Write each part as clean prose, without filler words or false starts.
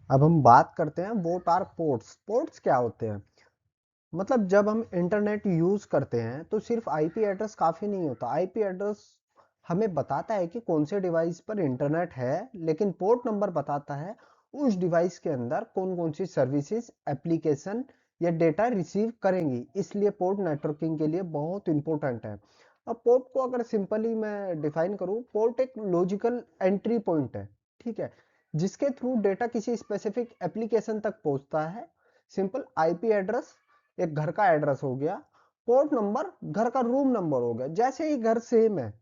अब हम बात करते हैं व्हाट आर पोर्ट्स। पोर्ट्स क्या होते हैं? मतलब जब हम इंटरनेट यूज करते हैं तो सिर्फ आईपी एड्रेस काफी नहीं होता। आईपी एड्रेस हमें बताता है कि कौन से डिवाइस पर इंटरनेट है, लेकिन पोर्ट नंबर बताता है उस डिवाइस के अंदर कौन कौन सी सर्विसेज, एप्लीकेशन या डेटा रिसीव करेंगी। इसलिए पोर्ट नेटवर्किंग के लिए बहुत इंपॉर्टेंट है। अब पोर्ट को अगर सिंपली मैं डिफाइन करूं, पोर्ट एक लॉजिकल एंट्री पॉइंट है, ठीक है, जिसके थ्रू डेटा किसी स्पेसिफिक एप्लीकेशन तक पहुंचता है। सिंपल आईपी एड्रेस एक घर का एड्रेस हो गया, पोर्ट नंबर घर का रूम नंबर हो गया। जैसे ही घर सेम है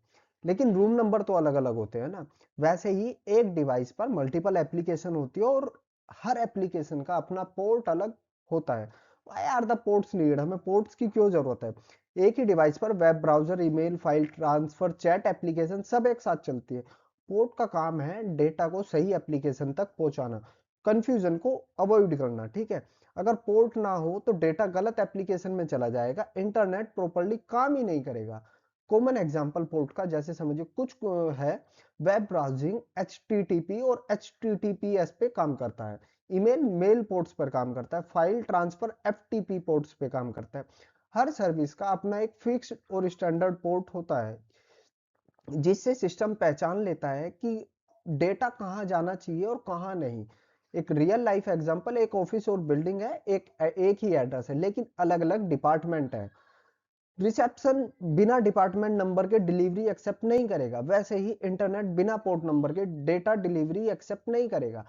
लेकिन रूम नंबर तो अलग अलग होते हैं ना, वैसे ही एक डिवाइस पर मल्टीपल एप्लीकेशन होती है और हर एप्लीकेशन का अपना पोर्ट अलग होता है। Why are the ports need? हमें पोर्ट्स की क्यों जरूरत है? एक ही डिवाइस पर web browser, email, file transfer, chat application सब एक साथ चलती है। पोर्ट का काम है डेटा को सही एप्लीकेशन तक पहुंचाना, कंफ्यूजन को अवॉइड करना, ठीक है। अगर पोर्ट ना हो तो डेटा गलत एप्लीकेशन में चला जाएगा, इंटरनेट प्रॉपर्ली काम ही नहीं करेगा। कॉमन एग्जांपल पोर्ट का जैसे समझिए कुछ है, वेब ब्राउजिंग एचटीटीपी और एचटीटीपीएस पे काम करता है, ईमेल मेल पोर्ट्स पर काम करता है, फाइल ट्रांसफर एफटीपी पोर्ट्स पे काम करता है। हर सर्विस का अपना एक फिक्स और स्टैंडर्ड पोर्ट होता है, जिससे सिस्टम पहचान लेता है कि डेटा कहाँ जाना चाहिए और कहाँ नहीं। एक रियल लाइफ एग्जांपल, एक ऑफिस और बिल्डिंग है, एक ही एड्रेस है लेकिन अलग अलग डिपार्टमेंट है। रिसेप्शन बिना डिपार्टमेंट नंबर के डिलीवरी एक्सेप्ट नहीं करेगा, वैसे ही इंटरनेट बिना पोर्ट नंबर के डेटा डिलीवरी एक्सेप्ट नहीं करेगा।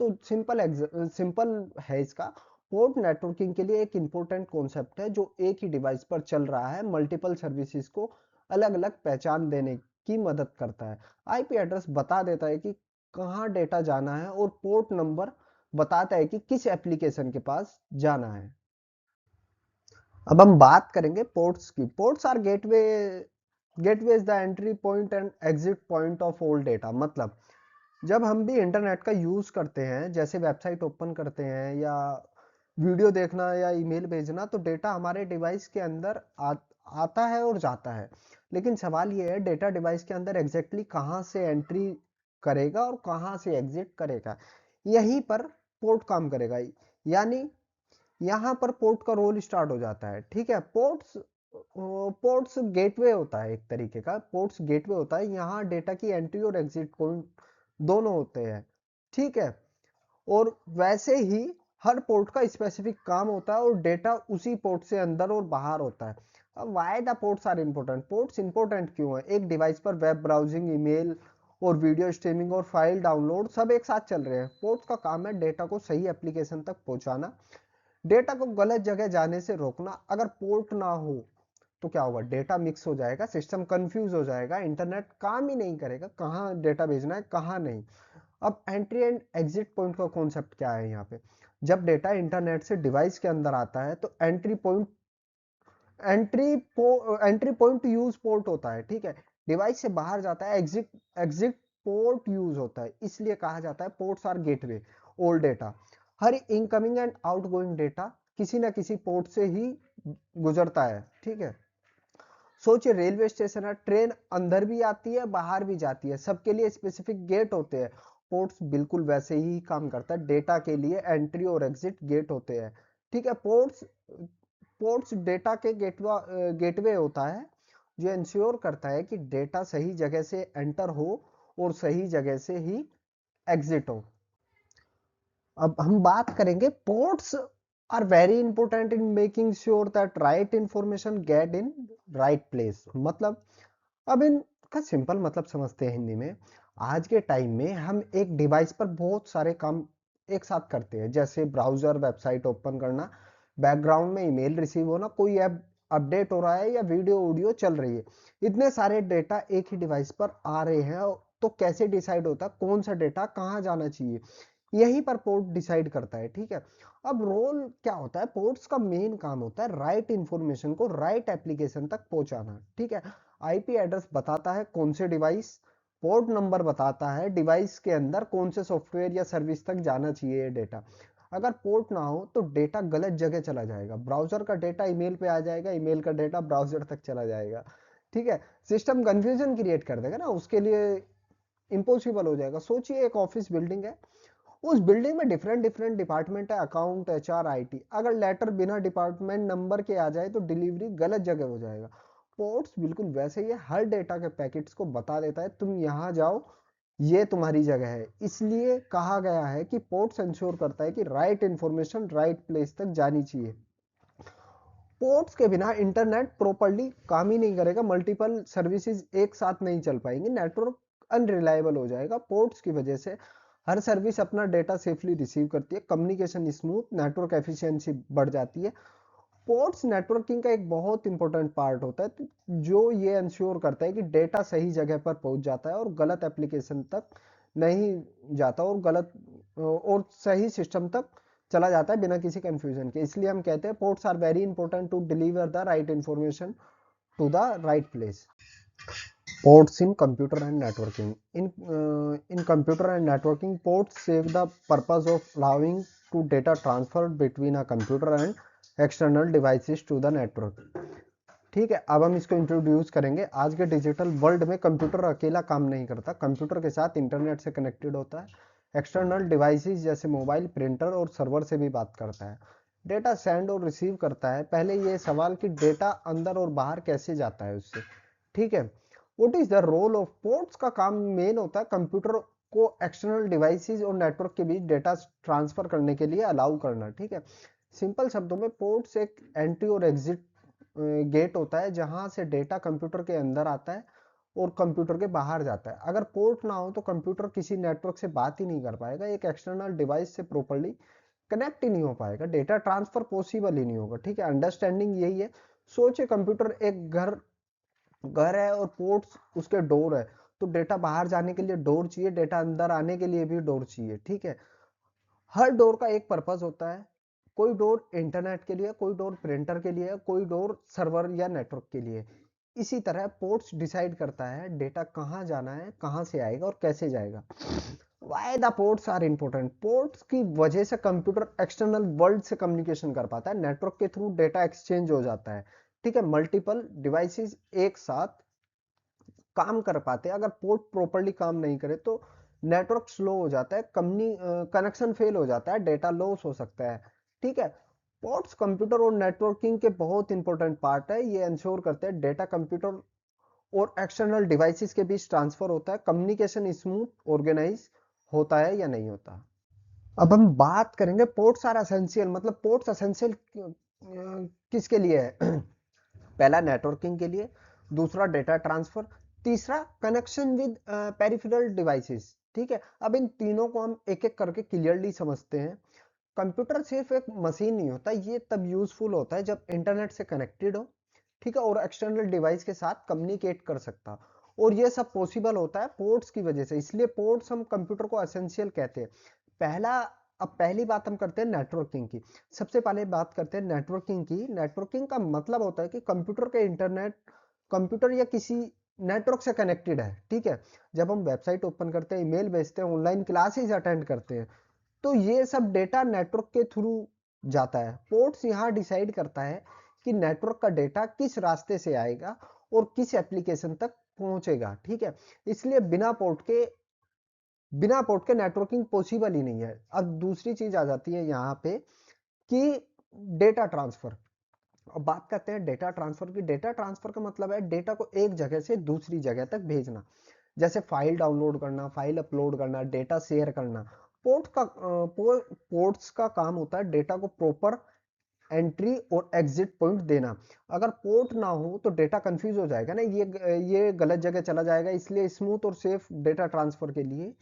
तो सिंपल है इसका। पोर्ट नेटवर्किंग के लिए एक इंपॉर्टेंट कॉन्सेप्ट है जो एक ही डिवाइस पर चल रहा है, मल्टीपल सर्विसेज को अलग अलग पहचान देने की मदद करता है। आईपी एड्रेस बता देता है कि कहाँ डेटा जाना है और पोर्ट नंबर बताता है कि किस एप्लीकेशन के पास जाना है। अब हम बात करेंगे पोर्ट्स की। Ports are gateway is the entry point and exit point of all data. मतलब जब हम भी इंटरनेट का यूज करते हैं, जैसे वेबसाइट ओपन करते हैं या वीडियो देखना या ईमेल भेजना, तो डेटा हमारे डिवाइस के अंदर आता है और जाता है। लेकिन सवाल यह है डेटा डिवाइस के अंदर एग्जैक्टली कहाँ से एंट्री करेगा और कहाँ से एग्जिट करेगा। यहीं पर पोर्ट काम करेगा। यानी यहाँ पर पोर्ट का रोल स्टार्ट हो जाता है, ठीक है। पोर्ट्स गेटवे होता है, एक तरीके का पोर्ट्स गेटवे होता है। यहाँ डेटा की एंट्री और एग्जिट पॉइंट दोनों होते हैं, ठीक है। और वैसे ही हर पोर्ट का स्पेसिफिक काम होता है और डेटा उसी पोर्ट से अंदर और बाहर होता है। अब why the ports are important? Ports important क्यों है? एक डिवाइस पर वेब ब्राउजिंग, ईमेल और वीडियो स्ट्रीमिंग और फाइल डाउनलोड सब एक साथ चल रहे हैं। पोर्ट्स का काम है डेटा को सही एप्लीकेशन तक पहुंचाना, डेटा को गलत जगह जाने से रोकना। अगर पोर्ट ना हो तो क्या होगा? डेटा मिक्स हो जाएगा, सिस्टम कंफ्यूज हो जाएगा, इंटरनेट काम ही नहीं करेगा, कहाँ डेटा भेजना है कहाँ नहीं। अब एंट्री एंड एग्जिट पॉइंट का कॉन्सेप्ट क्या है यहाँ पे? जब डेटा इंटरनेट से डिवाइस के अंदर आता है तो एंट्री पॉइंट यूज पोर्ट होता है, ठीक है। डिवाइस से बाहर जाता है, एग्जिट एग्जिट पोर्ट यूज होता है। इसलिए कहा जाता है ports are gateway all data. हर इनकमिंग एंड आउटगोइंग डेटा किसी ना किसी पोर्ट से ही गुजरता है, ठीक है। सोचिए रेलवे स्टेशन है, ट्रेन अंदर भी आती है बाहर भी जाती है, सबके लिए स्पेसिफिक गेट होते हैं। पोर्ट्स बिल्कुल वैसे ही काम करता है, डेटा के लिए एंट्री और एग्जिट गेट होते हैं, ठीक है। पोर्ट्स डेटा के गेटवे होता है जो इंश्योर करता है कि डेटा सही जगह से एंटर हो और सही जगह से ही एग्जिट हो। अब हम बात करेंगे ports are very important in making sure that right information get in right place. मतलब अब इनका सिंपल मतलब समझते हैं हिंदी में। आज के टाइम में हम एक डिवाइस पर बहुत सारे काम एक साथ करते हैं, जैसे ब्राउजर, वेबसाइट ओपन करना, बैकग्राउंड में ईमेल रिसीव होना, कोई ऐप अपडेट हो रहा है या वीडियो ऑडियो चल रही है। इतने सारे डेटा एक ही डिवाइस पर आ रहे हैं, तो कैसे डिसाइड होता है कौन सा डेटा कहाँ जाना चाहिए? यहीं पर पोर्ट डिसाइड करता है, ठीक है। अब रोल क्या होता है? पोर्ट्स का मेन काम होता है राइट इंफॉर्मेशन को राइट एप्लीकेशन तक पहुंचाना, ठीक है। आईपी एड्रेस बताता है कौन से डिवाइस, पोर्ट नंबर बताता है डिवाइस के अंदर कौन से सॉफ्टवेयर या सर्विस तक जाना चाहिए डेटा। अगर पोर्ट ना हो तो डेटा गलत जगह चला जाएगा, ब्राउजर का डेटा ईमेल पे आ जाएगा, ईमेल का डेटा ब्राउजर तक चला जाएगा, ठीक है। सिस्टम कंफ्यूजन क्रिएट कर देगा ना, उसके लिए इम्पॉसिबल हो जाएगा। सोचिए एक ऑफिस बिल्डिंग है, उस बिल्डिंग में डिफरेंट डिफरेंट डिपार्टमेंट है, अकाउंट, एचआर, आईटी। अगर लेटर बिना डिपार्टमेंट नंबर के आ जाए तो डिलीवरी गलत जगह हो जाएगा। पोर्ट्स बिल्कुल वैसे ही है, हर डेटा के पैकेट्स को बता देता है तुम यहाँ जाओ, ये तुम्हारी जगह है। इसलिए कहा गया है कि पोर्ट्स इंश्योर करता है कि राइट इंफॉर्मेशन राइट प्लेस तक जानी चाहिए। पोर्ट्स के बिना इंटरनेट प्रॉपर्ली काम ही नहीं करेगा, मल्टीपल सर्विसेज एक साथ नहीं चल पाएंगे, नेटवर्क अनरिलायबल हो जाएगा। पोर्ट्स की वजह से हर सर्विस अपना डेटा सेफली रिसीव करती है, कम्युनिकेशन स्मूथ, नेटवर्क एफिशिएंसी बढ़ जाती है। पोर्ट्स नेटवर्किंग का एक बहुत इंपॉर्टेंट पार्ट होता है जो ये इंश्योर करता है कि डेटा सही जगह पर पहुंच जाता है और गलत एप्लीकेशन तक नहीं जाता, और सही सिस्टम तक चला जाता है बिना किसी कंफ्यूजन के। इसलिए हम कहते हैं ports are very important to deliver the right information to the right place. Ports in computer and networking. In computer and networking, ports serve the purpose of allowing to data transfer between a computer and external devices to the network. ठीक है, अब हम इसको introduce करेंगे। आज के digital world में computer अकेला काम नहीं करता, कंप्यूटर के साथ इंटरनेट से कनेक्टेड होता है, एक्सटर्नल डिवाइसेस जैसे मोबाइल, प्रिंटर और सर्वर से भी बात करता है, डेटा सेंड और रिसीव करता है। पहले ये सवाल कि डेटा अंदर और बाहर कैसे जाता है उससे। ठीक है, what is the role of ports? का काम मेन होता है कंप्यूटर को एक्सटर्नल डिवाइसेस और नेटवर्क के बीच डेटा ट्रांसफर करने के लिए अलाउ करना। ठीक है, सिंपल शब्दों में पोर्ट्स एक एंट्री और एग्जिट गेट होता है जहां से डेटा कंप्यूटर के अंदर आता है और कंप्यूटर के बाहर जाता है। अगर पोर्ट ना हो तो कंप्यूटर किसी नेटवर्क से बात ही नहीं कर पाएगा, एक एक्सटर्नल डिवाइस से प्रॉपर्ली कनेक्ट ही नहीं हो पाएगा, डेटा ट्रांसफर पॉसिबल ही नहीं होगा। ठीक है, अंडरस्टैंडिंग यही है। सोचे कंप्यूटर एक घर घर है और पोर्ट्स उसके डोर है, तो डेटा बाहर जाने के लिए डोर चाहिए, डेटा अंदर आने के लिए भी डोर चाहिए। ठीक है, हर डोर का एक पर्पस होता है, कोई डोर इंटरनेट के लिए, कोई डोर प्रिंटर के लिए, कोई डोर सर्वर या नेटवर्क के लिए। इसी तरह पोर्ट्स डिसाइड करता है डेटा कहाँ जाना है, कहाँ से आएगा और कैसे जाएगा। Why the ports are important? Ports की वजह से कंप्यूटर एक्सटर्नल वर्ल्ड से कम्युनिकेशन कर पाता है, नेटवर्क के थ्रू डेटा एक्सचेंज हो जाता है। ठीक है, मल्टीपल डिवाइसेस एक साथ काम कर पाते हैं। अगर पोर्ट प्रॉपर्ली काम नहीं करे तो नेटवर्क स्लो हो जाता है, कनेक्शन फेल हो जाता है, डेटा लॉस हो सकता है। ठीक है, पोर्ट्स कंप्यूटर और नेटवर्किंग के बहुत इंपॉर्टेंट पार्ट है, ये इंश्योर करते हैं डेटा कंप्यूटर और एक्सटर्नल डिवाइसेस के बीच ट्रांसफर होता है, कम्युनिकेशन स्मूथ ऑर्गेनाइज होता है या नहीं होता। अब हम बात करेंगे पोर्ट्स आर एसेंशियल, मतलब पोर्ट्स एसेंशियल किसके लिए है? पहला नेटवर्किंग के लिए, दूसरा डेटा ट्रांसफर, तीसरा कनेक्शन विद पेरिफेरल डिवाइसेस। ठीक है, अब इन तीनों को हम एक एक करके क्लियरली समझते हैं। कंप्यूटर सिर्फ एक मशीन नहीं होता, ये तब यूजफुल होता है जब इंटरनेट से कनेक्टेड हो, ठीक है, और एक्सटर्नल डिवाइस के साथ कम्युनिकेट कर सकता, और ये सब पॉसिबल होता है पोर्ट्स की वजह से। इसलिए पोर्ट्स हम कंप्यूटर को एसेंशियल कहते हैं। पहला अब पहली बात हम करते हैं नेटवर्किंग की। सबसे पहले बात करते हैं नेटवर्किंग की। नेटवर्किंग का मतलब होता है कि कंप्यूटर के इंटरनेट कंप्यूटर या किसी नेटवर्क से कनेक्टेड है। ठीक है, जब हम वेबसाइट ओपन करते हैं, ईमेल भेजते हैं, ऑनलाइन क्लासेस अटेंड करते हैं, तो ये सब डेटा नेटवर्क के थ्रू जाता है। पोर्ट्स यहाँ डिसाइड करता है कि नेटवर्क का डेटा किस रास्ते से आएगा और किस एप्लीकेशन तक पहुंचेगा। ठीक है, इसलिए बिना पोर्ट के नेटवर्किंग पॉसिबल ही नहीं है। अब दूसरी चीज आ जाती है यहाँ पे कि डेटा ट्रांसफर। अब बात करते हैं डेटा ट्रांसफर की। डेटा ट्रांसफर का मतलब है डेटा को एक जगह से दूसरी जगह तक भेजना, जैसे फाइल डाउनलोड करना, फाइल अपलोड करना, डेटा शेयर करना। पोर्ट्स का काम होता है डेटा को प्रॉपर एंट्री और एग्जिट पॉइंट देना। अगर पोर्ट ना हो तो डेटा कंफ्यूज हो जाएगा ना, ये गलत जगह चला जाएगा। इसलिए स्मूथ और सेफ डेटा ट्रांसफर के लिए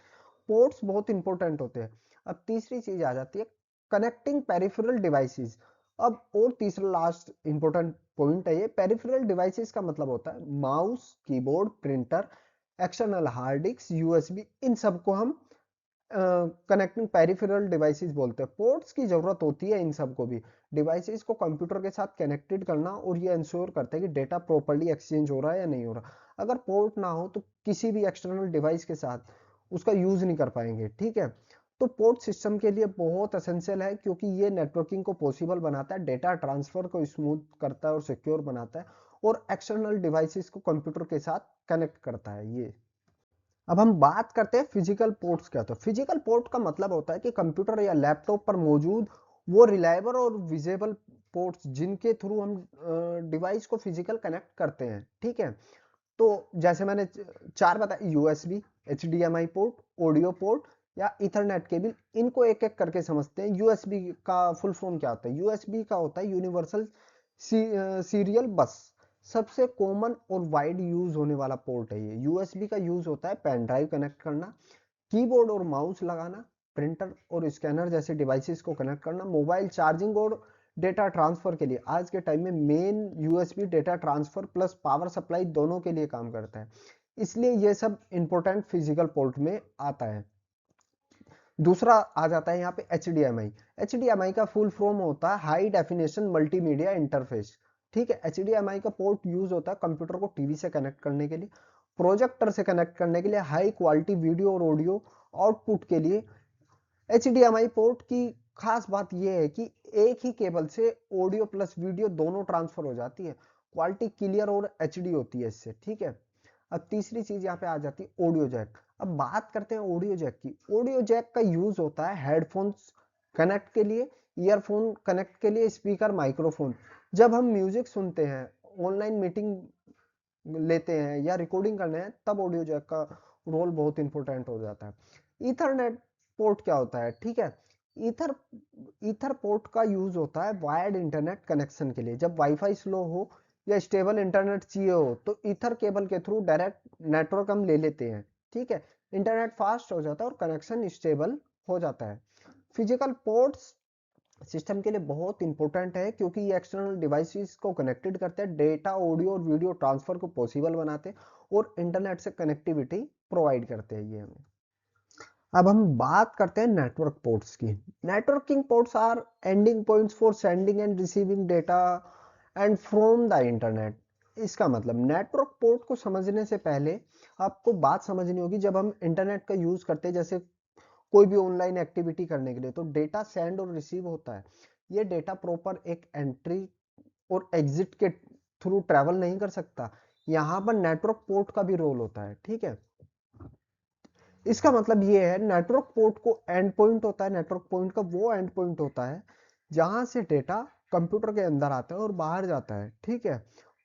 पोर्ट्स बहुत इंपॉर्टेंट होते हैं। अब तीसरी चीज आ जाती है कनेक्टिंग पेरिफेरल डिवाइसेस। अब और तीसरा लास्ट इंपॉर्टेंट पॉइंट है ये। पेरिफेरल डिवाइसेस का मतलब होता है mouse, keyboard, printer, external hard disk, USB, इन सबको हम कनेक्टिंग पेरिफेरल डिवाइसेस बोलते हैं। पोर्ट्स की जरूरत होती है इन सबको भी, डिवाइसेस को कंप्यूटर के साथ कनेक्टेड करना, और ये इंश्योर करता है कि डेटा प्रॉपर्ली एक्सचेंज हो रहा है या नहीं हो रहा। अगर पोर्ट ना हो तो किसी भी एक्सटर्नल डिवाइस के साथ उसका यूज नहीं कर पाएंगे। ठीक है, तो पोर्ट सिस्टम के लिए बहुत एसेंशियल है, क्योंकि ये नेटवर्किंग को पॉसिबल बनाता है, डेटा ट्रांसफर को स्मूथ करता है और सिक्योर बनाता है, और एक्सटर्नल डिवाइसेस को कंप्यूटर के साथ कनेक्ट करता है ये। अब हम बात करते हैं फिजिकल पोर्ट्स क्या होता है। फिजिकल पोर्ट का मतलब होता है कि कंप्यूटर या लैपटॉप पर मौजूद वो रिलायबल और विजिबल पोर्ट्स जिनके थ्रू हम डिवाइस को फिजिकल कनेक्ट करते हैं, ठीक है। तो जैसे मैंने चार बताया, USB, HDMI port, audio port या इथरनेट केबल, इनको एक एक करके समझते हैं। यूएसबी का फुल फॉर्म क्या होता है? यूएसबी का होता है यूनिवर्सल सीरियल बस। सबसे कॉमन और वाइड यूज होने वाला पोर्ट है ये। यूएसबी का यूज होता है पेन ड्राइव कनेक्ट करना, कीबोर्ड और माउस लगाना, प्रिंटर और स्कैनर जैसे डिवाइसेस को कनेक्ट करना, मोबाइल चार्जिंग और डेटा ट्रांसफर के लिए। आज के टाइम में main USB data transfer plus power supply दोनों के लिए काम करता है, इसलिए ये सब इंपॉर्टेंट फिजिकल पोर्ट में आता है। दूसरा आ जाता है यहाँ पे एचडीएमआई। एचडीएमआई का फुल फॉर्म होता है हाई डेफिनेशन मल्टीमीडिया इंटरफेस, ठीक है। एचडीएमआई का पोर्ट यूज होता है कंप्यूटर को टीवी से कनेक्ट करने के लिए, प्रोजेक्टर से कनेक्ट करने के लिए, हाई क्वालिटी वीडियो और ऑडियो आउटपुट के लिए। एचडीएमआई पोर्ट की खास बात यह है कि एक ही केबल से ऑडियो प्लस वीडियो दोनों ट्रांसफर हो जाती है, क्वालिटी क्लियर और एचडी होती है इससे, ठीक है। अब तीसरी चीज यहाँ पे आ जाती है ऑडियो जैक। अब बात करते हैं ऑडियो जैक की। ऑडियो जैक का यूज होता है हेडफोन्स कनेक्ट के लिए, ईयरफोन कनेक्ट के लिए, स्पीकर, माइक्रोफोन। जब हम म्यूजिक सुनते हैं, ऑनलाइन मीटिंग लेते हैं या रिकॉर्डिंग करने हैं, तब ऑडियो जैक का रोल बहुत इंपॉर्टेंट हो जाता है। ईथरनेट पोर्ट क्या होता है, ठीक है। ईथर ईथर पोर्ट का यूज होता है वायर्ड इंटरनेट कनेक्शन के लिए। जब वाईफाई स्लो हो या स्टेबल इंटरनेट चाहिए हो तो ईथर केबल के थ्रू डायरेक्ट नेटवर्क हम ले लेते हैं, ठीक है। इंटरनेट फास्ट हो जाता है और कनेक्शन स्टेबल हो जाता है। फिजिकल पोर्ट्स सिस्टम के लिए बहुत इंपॉर्टेंट है क्योंकि ये एक्सटर्नल डिवाइसेस को कनेक्टेड करते हैं, डेटा, ऑडियो और वीडियो ट्रांसफर को पॉसिबल बनाते हैं और इंटरनेट से कनेक्टिविटी प्रोवाइड करते हैं ये हमें। अब हम बात करते हैं नेटवर्क पोर्ट्स की। Networking ports are ending points for sending and receiving data and from the internet. इसका मतलब नेटवर्क पोर्ट को समझने से पहले आपको बात समझनी होगी, जब हम इंटरनेट का यूज करते हैं जैसे कोई भी ऑनलाइन एक्टिविटी करने के लिए, तो डेटा सेंड और रिसीव होता है। ये डेटा प्रॉपर एक एंट्री और एग्जिट के थ्रू ट्रेवल नहीं कर सकता। यहाँ पर नेटवर्क पोर्ट का भी रोल होता है, ठीक है। इसका मतलब ये है, नेटवर्क पोर्ट को एंड पॉइंट होता है, नेटवर्क पॉइंट का वो एंड पॉइंट होता है जहां से डेटा कंप्यूटर के अंदर आता है और बाहर जाता है, ठीक है।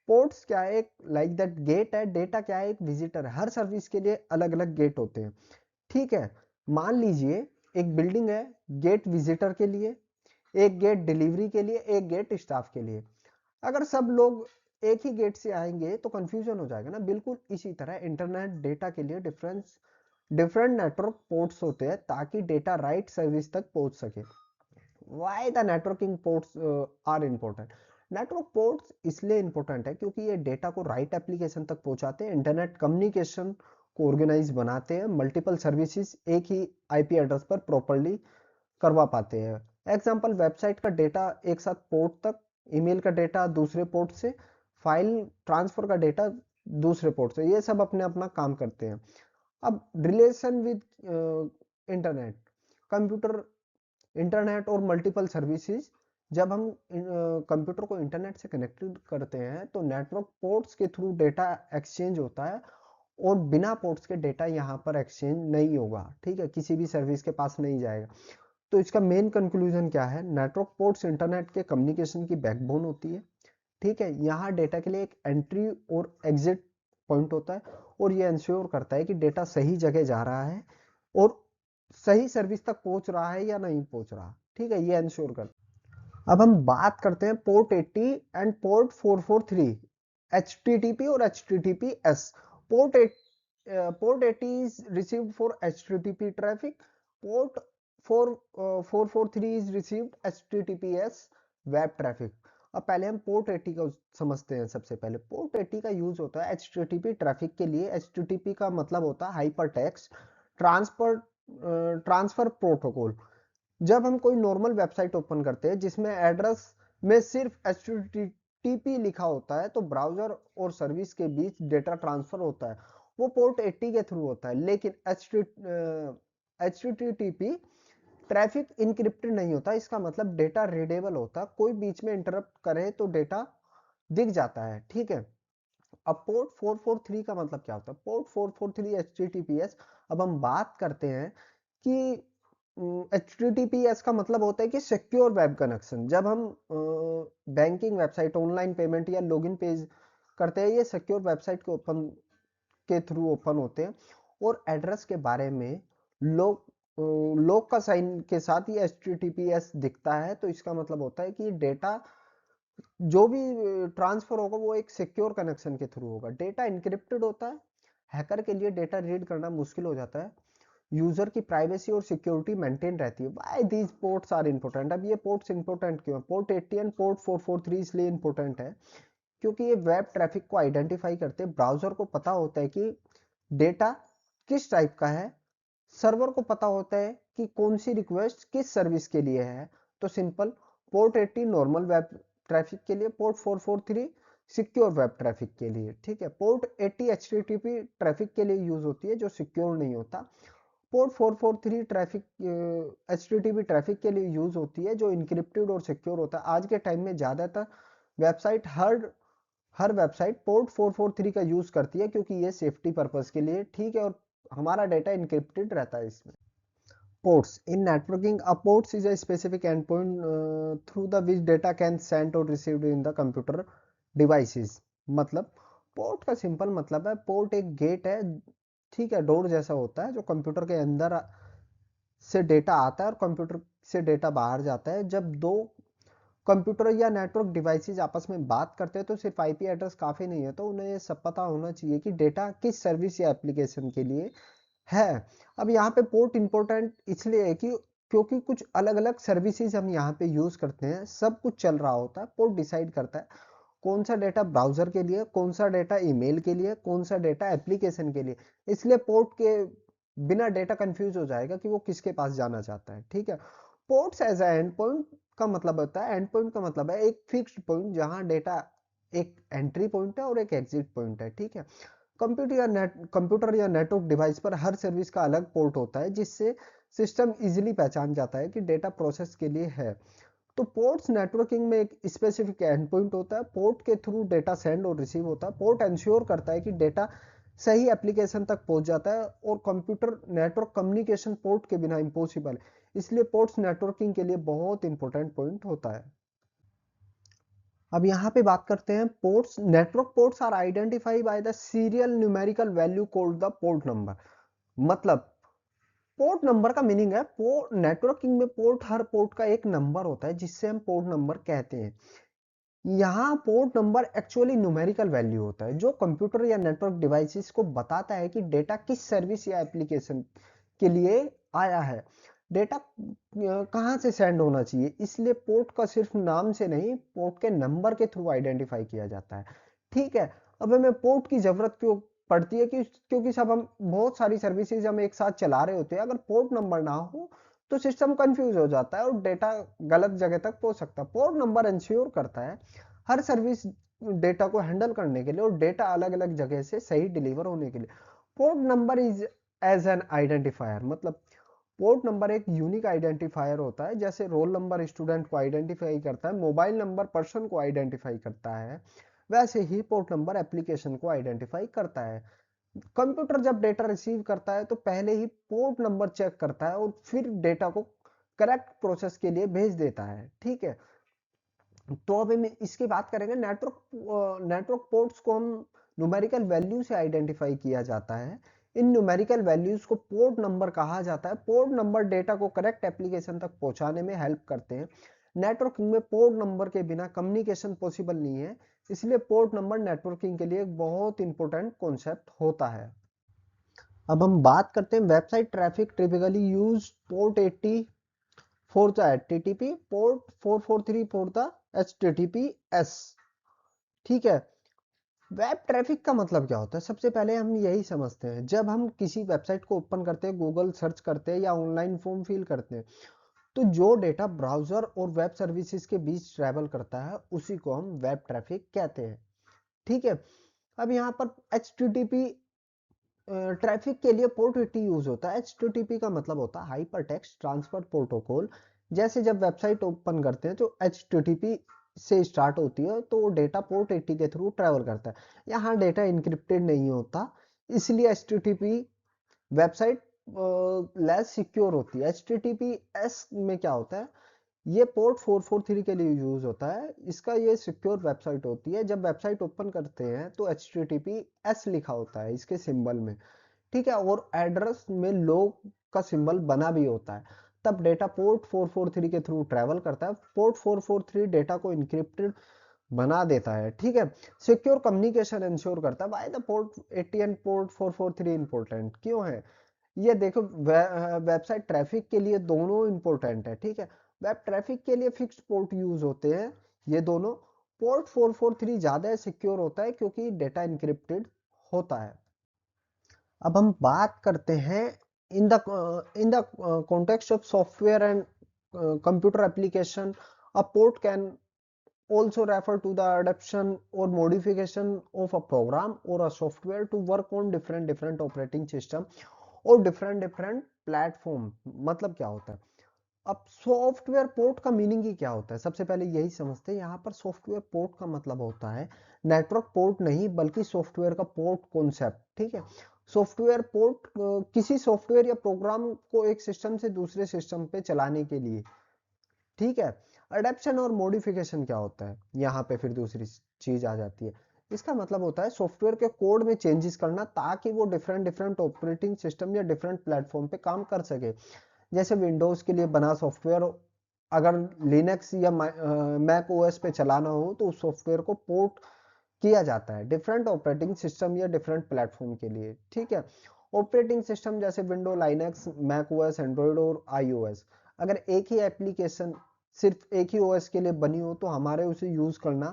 पोर्ट्स क्या है? एक लाइक दैट गेट है। डेटा क्या है? एक विजिटर है। हर सर्विस के लिए अलग अलग गेट होते हैं, ठीक है। मान लीजिए एक बिल्डिंग है, गेट विजिटर के लिए, एक गेट डिलीवरी के लिए, एक गेट स्टाफ के लिए। अगर सब लोग एक ही गेट से आएंगे तो कंफ्यूजन हो जाएगा ना। बिल्कुल इसी तरह इंटरनेट डेटा के लिए डिफरेंट नेटवर्क पोर्ट्स होते हैं ताकि डेटा राइट सर्विस तक पहुंच सके। Why the networking ports are important? Network ports इसलिए इंपॉर्टेंट है क्योंकि ये डेटा को राइट एप्लीकेशन तक पहुंचाते हैं, इंटरनेट कम्युनिकेशन को ऑर्गेनाइज बनाते हैं, मल्टीपल सर्विसेज एक ही आईपी एड्रेस पर प्रॉपरली करवा पाते हैं। एग्जाम्पल, वेबसाइट का डेटा एक साथ पोर्ट तक, ईमेल का डेटा दूसरे पोर्ट से, फाइल ट्रांसफर का डेटा दूसरे पोर्ट से, ये सब अपने अपना काम करते हैं। अब relation with internet, computer, internet और मल्टीपल सर्विसेज। जब हम कंप्यूटर को इंटरनेट से कनेक्टेड करते हैं तो नेटवर्क पोर्ट्स के थ्रू डेटा एक्सचेंज होता है और बिना पोर्ट्स के डेटा यहाँ पर एक्सचेंज नहीं होगा, ठीक है, किसी भी सर्विस के पास नहीं जाएगा। तो इसका मेन कंक्लूजन क्या है? नेटवर्क पोर्ट्स इंटरनेट के कम्युनिकेशन की बैकबोन होती है, ठीक है। यहाँ डेटा के लिए एक एंट्री और एग्जिट पॉइंट होता है और ये इंश्योर करता है कि डेटा सही जगह जा रहा है और सही सर्विस तक पहुंच रहा है या नहीं पहुंच रहा, ठीक है, ये इंश्योर करता है। अब हम बात करते हैं पोर्ट 80 एंड पोर्ट 443, HTTP और HTTPS। Port port 80 is received for HTTP traffic. Port 443 is received HTTPS web traffic. अब पहले हम पोर्ट 80 का समझते हैं। सबसे पहले पोर्ट 80 का यूज होता है HTTP ट्रैफिक के लिए। HTTP का मतलब होता है hyper text transfer transfer protocol. जब हम कोई नॉर्मल वेबसाइट ओपन करते हैं जिसमें एड्रेस में सिर्फ HTTP लिखा होता है तो ब्राउजर और सर्विस के बीच डेटा ट्रांसफर होता है, वो पोर्ट 80 के थ्रू होता है। लेकिन HTTP ट्रैफिक इनक्रिप्टेड नहीं होता। इसका मतलब डेटा रीडेबल होता है, कोई बीच में इंटरप्ट करे तो डेटा दिख जाता है, ठीक है। अब पोर्ट 443 का मतलब क्या होता है? Port 443 HTTPS। अब हम बात करते हैं कि HTTPS का मतलब होता है कि सिक्योर वेब कनेक्शन। जब हम बैंकिंग वेबसाइट, ऑनलाइन पेमेंट या लॉगिन पेज करते हैं, ये सिक्योर वेबसाइट के थ्रू ओपन होते हैं। और एड्रेस के बारे में लोग लॉग का साइन के साथ ये HTTPS दिखता है, तो इसका मतलब होता है कि डेटा जो भी ट्रांसफर होगा वो एक सिक्योर कनेक्शन के थ्रू होगा। डेटा इंक्रिप्टेड होता है, हैकर के लिए डेटा रीड करना मुश्किल हो जाता है, यूजर की प्राइवेसी और सिक्योरिटी मेंटेन रहती है। Why these ports are important? अब ये पोर्ट्स इंपॉर्टेंट क्यों है? पोर्ट 80 एंड पोर्ट 443 इसलिए इंपॉर्टेंट है क्योंकि ये वेब ट्रैफिक को आइडेंटिफाई करते हैं। ब्राउजर को पता होता है कि डेटा किस टाइप का है, सर्वर को पता होता है कि कौन सी रिक्वेस्ट किस सर्विस के लिए है। तो simple, port 80 normal web traffic के लिए, पोर्ट 443 सिक्योर वेब ट्रैफिक के लिए। ठीक है, पोर्ट 80 HTTP ट्रैफिक के लिए यूज होती है जो सिक्योर नहीं होता। पोर्ट 443 ट्रैफिक HTTP ट्रैफिक के लिए यूज होती है जो इनक्रिप्टेड और सिक्योर होता है। आज के टाइम में ज्यादातर वेबसाइट, हर वेबसाइट पोर्ट 443 का यूज करती है क्योंकि ये सेफ्टी पर्पस के लिए ठीक है, और हमारा डेटा इनक्रिप्टेड रहता है इसमें। Ports in networking, a ports is a specific endpoint through the which data can send or received in the computer devices। मतलब पोर्ट का सिंपल मतलब है, पोर्ट एक गेट है, ठीक है, डोर जैसा होता है जो कंप्यूटर के अंदर से डेटा आता है और कंप्यूटर से डेटा बाहर जाता है। जब दो कंप्यूटर या नेटवर्क डिवाइसेस आपस में बात करते हैं तो सिर्फ आईपी एड्रेस काफी नहीं है, तो उन्हें ये सब पता होना चाहिए कि डेटा किस सर्विस या एप्लीकेशन के लिए है। अब यहाँ पे पोर्ट इंपॉर्टेंट इसलिए है कि क्योंकि कुछ अलग अलग सर्विसेज हम यहाँ पे यूज करते हैं, सब कुछ चल रहा होता है। पोर्ट डिसाइड करता है कौन सा डेटा ब्राउजर के लिए, कौन सा डेटा ईमेल के लिए, कौन सा डेटा एप्लीकेशन के लिए। इसलिए पोर्ट के बिना डेटा कंफ्यूज हो जाएगा कि वो किसके पास जाना चाहता है। ठीक है, ports as a end point का मतलब होता है, एंड पॉइंट का मतलब है एक फिक्स्ड पॉइंट जहां डेटा, एक एंट्री पॉइंट है और एक एग्जिट पॉइंट है। ठीक है, कंप्यूटर या नेटवर्क डिवाइस पर हर सर्विस का अलग पोर्ट होता है जिससे सिस्टम इजीली पहचान जाता है कि डेटा प्रोसेस के लिए है। तो पोर्ट्स नेटवर्किंग में एक स्पेसिफिक एंड पॉइंट होता है, पोर्ट के थ्रू डेटा सेंड और रिसीव होता है। पोर्ट इंश्योर करता है कि डेटा सही एप्लीकेशन तक पहुंच जाता है, और कंप्यूटर नेटवर्क कम्युनिकेशन पोर्ट के बिना इम्पॉसिबल है। इसलिए पोर्ट्स नेटवर्किंग के लिए बहुत इंपॉर्टेंट पॉइंट होता है। अब यहाँ पे बात करते हैं ports. Network ports are identify by the serial numerical value called the port number. मतलब पोर्ट नंबर का मीनिंग है, पोर्ट नेटवर्किंग में पोर्ट, हर पोर्ट का एक नंबर होता है जिससे हम पोर्ट नंबर कहते हैं। यहाँ port number actually numerical value होता है जो कंप्यूटर या नेटवर्क डिवाइसेस को बताता है कि डेटा किस सर्विस या एप्लीकेशन के लिए आया है, डेटा कहाँ से सेंड होना चाहिए। इसलिए पोर्ट का सिर्फ नाम से नहीं, पोर्ट के नंबर के थ्रू आइडेंटिफाई किया जाता है। ठीक है, अब हमें पोर्ट की जरूरत क्यों पड़ती है? कि क्योंकि सब हम बहुत सारी सर्विसेज हम एक साथ चला रहे होते हैं, अगर पोर्ट नंबर ना हो तो सिस्टम कंफ्यूज हो जाता है और डेटा गलत जगह तक पहुंच सकता है। पोर्ट नंबर इंश्योर करता है हर सर्विस डेटा को हैंडल करने के लिए और डेटा अलग अलग जगह से सही डिलीवर होने के लिए। Port number is as an identifier. मतलब पोर्ट नंबर एक यूनिक आइडेंटिफायर होता है, जैसे रोल नंबर स्टूडेंट को आइडेंटिफाई करता है, मोबाइल नंबर पर्सन को आइडेंटिफाई करता है, वैसे ही पोर्ट नंबर एप्लीकेशन को आइडेंटिफाई करता है। कंप्यूटर जब डेटा रिसीव करता है तो पहले ही पोर्ट नंबर चेक करता है और फिर डेटा को करेक्ट प्रोसेस के लिए भेज देता है। ठीक है, तो अब हम इसकी बात करेंगे। नेटवर्क पोर्ट्स को हम न्यूमेरिकल वैल्यू से आइडेंटिफाई किया जाता है। इन न्यूमेरिकल वैल्यूज को पोर्ट नंबर कहा जाता है। पोर्ट नंबर डेटा को करेक्ट एप्लीकेशन तक पहुंचाने में हेल्प करते हैं। नेटवर्किंग में पोर्ट नंबर के बिना कम्युनिकेशन पॉसिबल नहीं है, इसलिए पोर्ट नंबर नेटवर्किंग के लिए एक बहुत इंपॉर्टेंट कॉन्सेप्ट होता है। अब हम बात करते हैं website traffic typically use port 80 for the HTTP, port 443 for the HTTPS। ठीक है, वेब ट्रैफिक का मतलब क्या होता है? सबसे पहले हम यही समझते हैं, जब हम किसी वेबसाइट को ओपन करते हैं, गूगल सर्च करते हैं या ऑनलाइन फॉर्म फिल करते हैं, तो जो डेटा ब्राउजर और वेब सर्विसेज के बीच ट्रैवल करता है उसी को हम वेब ट्रैफिक कहते हैं। ठीक है, अब यहाँ पर HTTP ट्रैफिक के लिए पोर्ट 80 यूज होता है। HTTP का मतलब होता है हाइपर टेक्स्ट ट्रांसफर प्रोटोकॉल। जैसे जब वेबसाइट ओपन करते हैं तो HTTP से स्टार्ट होती है, तो वो डेटा पोर्ट 80 के थ्रू ट्रेवल करता है। यहाँ डेटा इंक्रिप्टेड नहीं होता, इसलिए HTTP वेबसाइट लेस सिक्योर होती है। HTTPS में क्या होता है, ये पोर्ट 443 के लिए यूज होता है। इसका ये सिक्योर वेबसाइट होती है। जब वेबसाइट ओपन करते हैं तो HTTPS लिखा होता है इसके सिंबल में, ठीक है, और एड्रेस में लोग का सिंबल बना भी होता है। तब डेटा पोर्ट 443 के थ्रू ट्रेवल करता है। पोर्ट 443 डेटा को इंक्रिप्टेड बना देता है, ठीक है। सिक्योर कम्युनिकेशन इंश्योर करता है। Why the port 80 and port 443 important क्यों है, ये देखो, वेबसाइट ट्रैफिक के लिए दोनों इंपॉर्टेंट है, ठीक है। वेब ट्रैफिक के लिए फिक्स्ड पोर्ट यूज होते हैं ये दोनों। पोर्ट 443 ज्यादा सिक्योर होता है क्योंकि डेटा इंक्रिप्टेड होता है। अब हम बात करते हैं in the context of software and computer application. A port can also refer to the adaptation or modification of a program or a software to work on different operating system और different platform। मतलब क्या होता है, अब software port का meaning ही क्या होता है, सबसे पहले यही समझते हैं। यहाँ पर सॉफ्टवेयर पोर्ट का मतलब होता है नेटवर्क पोर्ट नहीं, बल्कि सॉफ्टवेयर का पोर्ट कॉन्सेप्ट, ठीक है। सॉफ्टवेयर पोर्ट किसी सॉफ्टवेयर या प्रोग्राम को एक सिस्टम से दूसरे सिस्टम पे चलाने के लिए, ठीक है। अडेप्शन और मॉडिफिकेशन क्या होता है, यहाँ पे फिर दूसरी चीज आ जाती है। इसका मतलब होता है सॉफ्टवेयर के कोड में चेंजेस करना ताकि वो डिफरेंट ऑपरेटिंग सिस्टम या डिफरेंट प्लेटफॉर्म पे काम कर सके। जैसे विंडोज के लिए बना सॉफ्टवेयर अगर लिनक्स या मैक ओएस पे चलाना हो तो उस सॉफ्टवेयर को पोर्ट किया जाता है डिफरेंट ऑपरेटिंग सिस्टम या डिफरेंट प्लेटफॉर्म के लिए, ठीक है। ऑपरेटिंग सिस्टम जैसे window, Linux, Mac OS, Android और आईओएस। अगर एक ही एप्लीकेशन सिर्फ एक ही ओएस के लिए बनी हो तो हमारे उसे यूज करना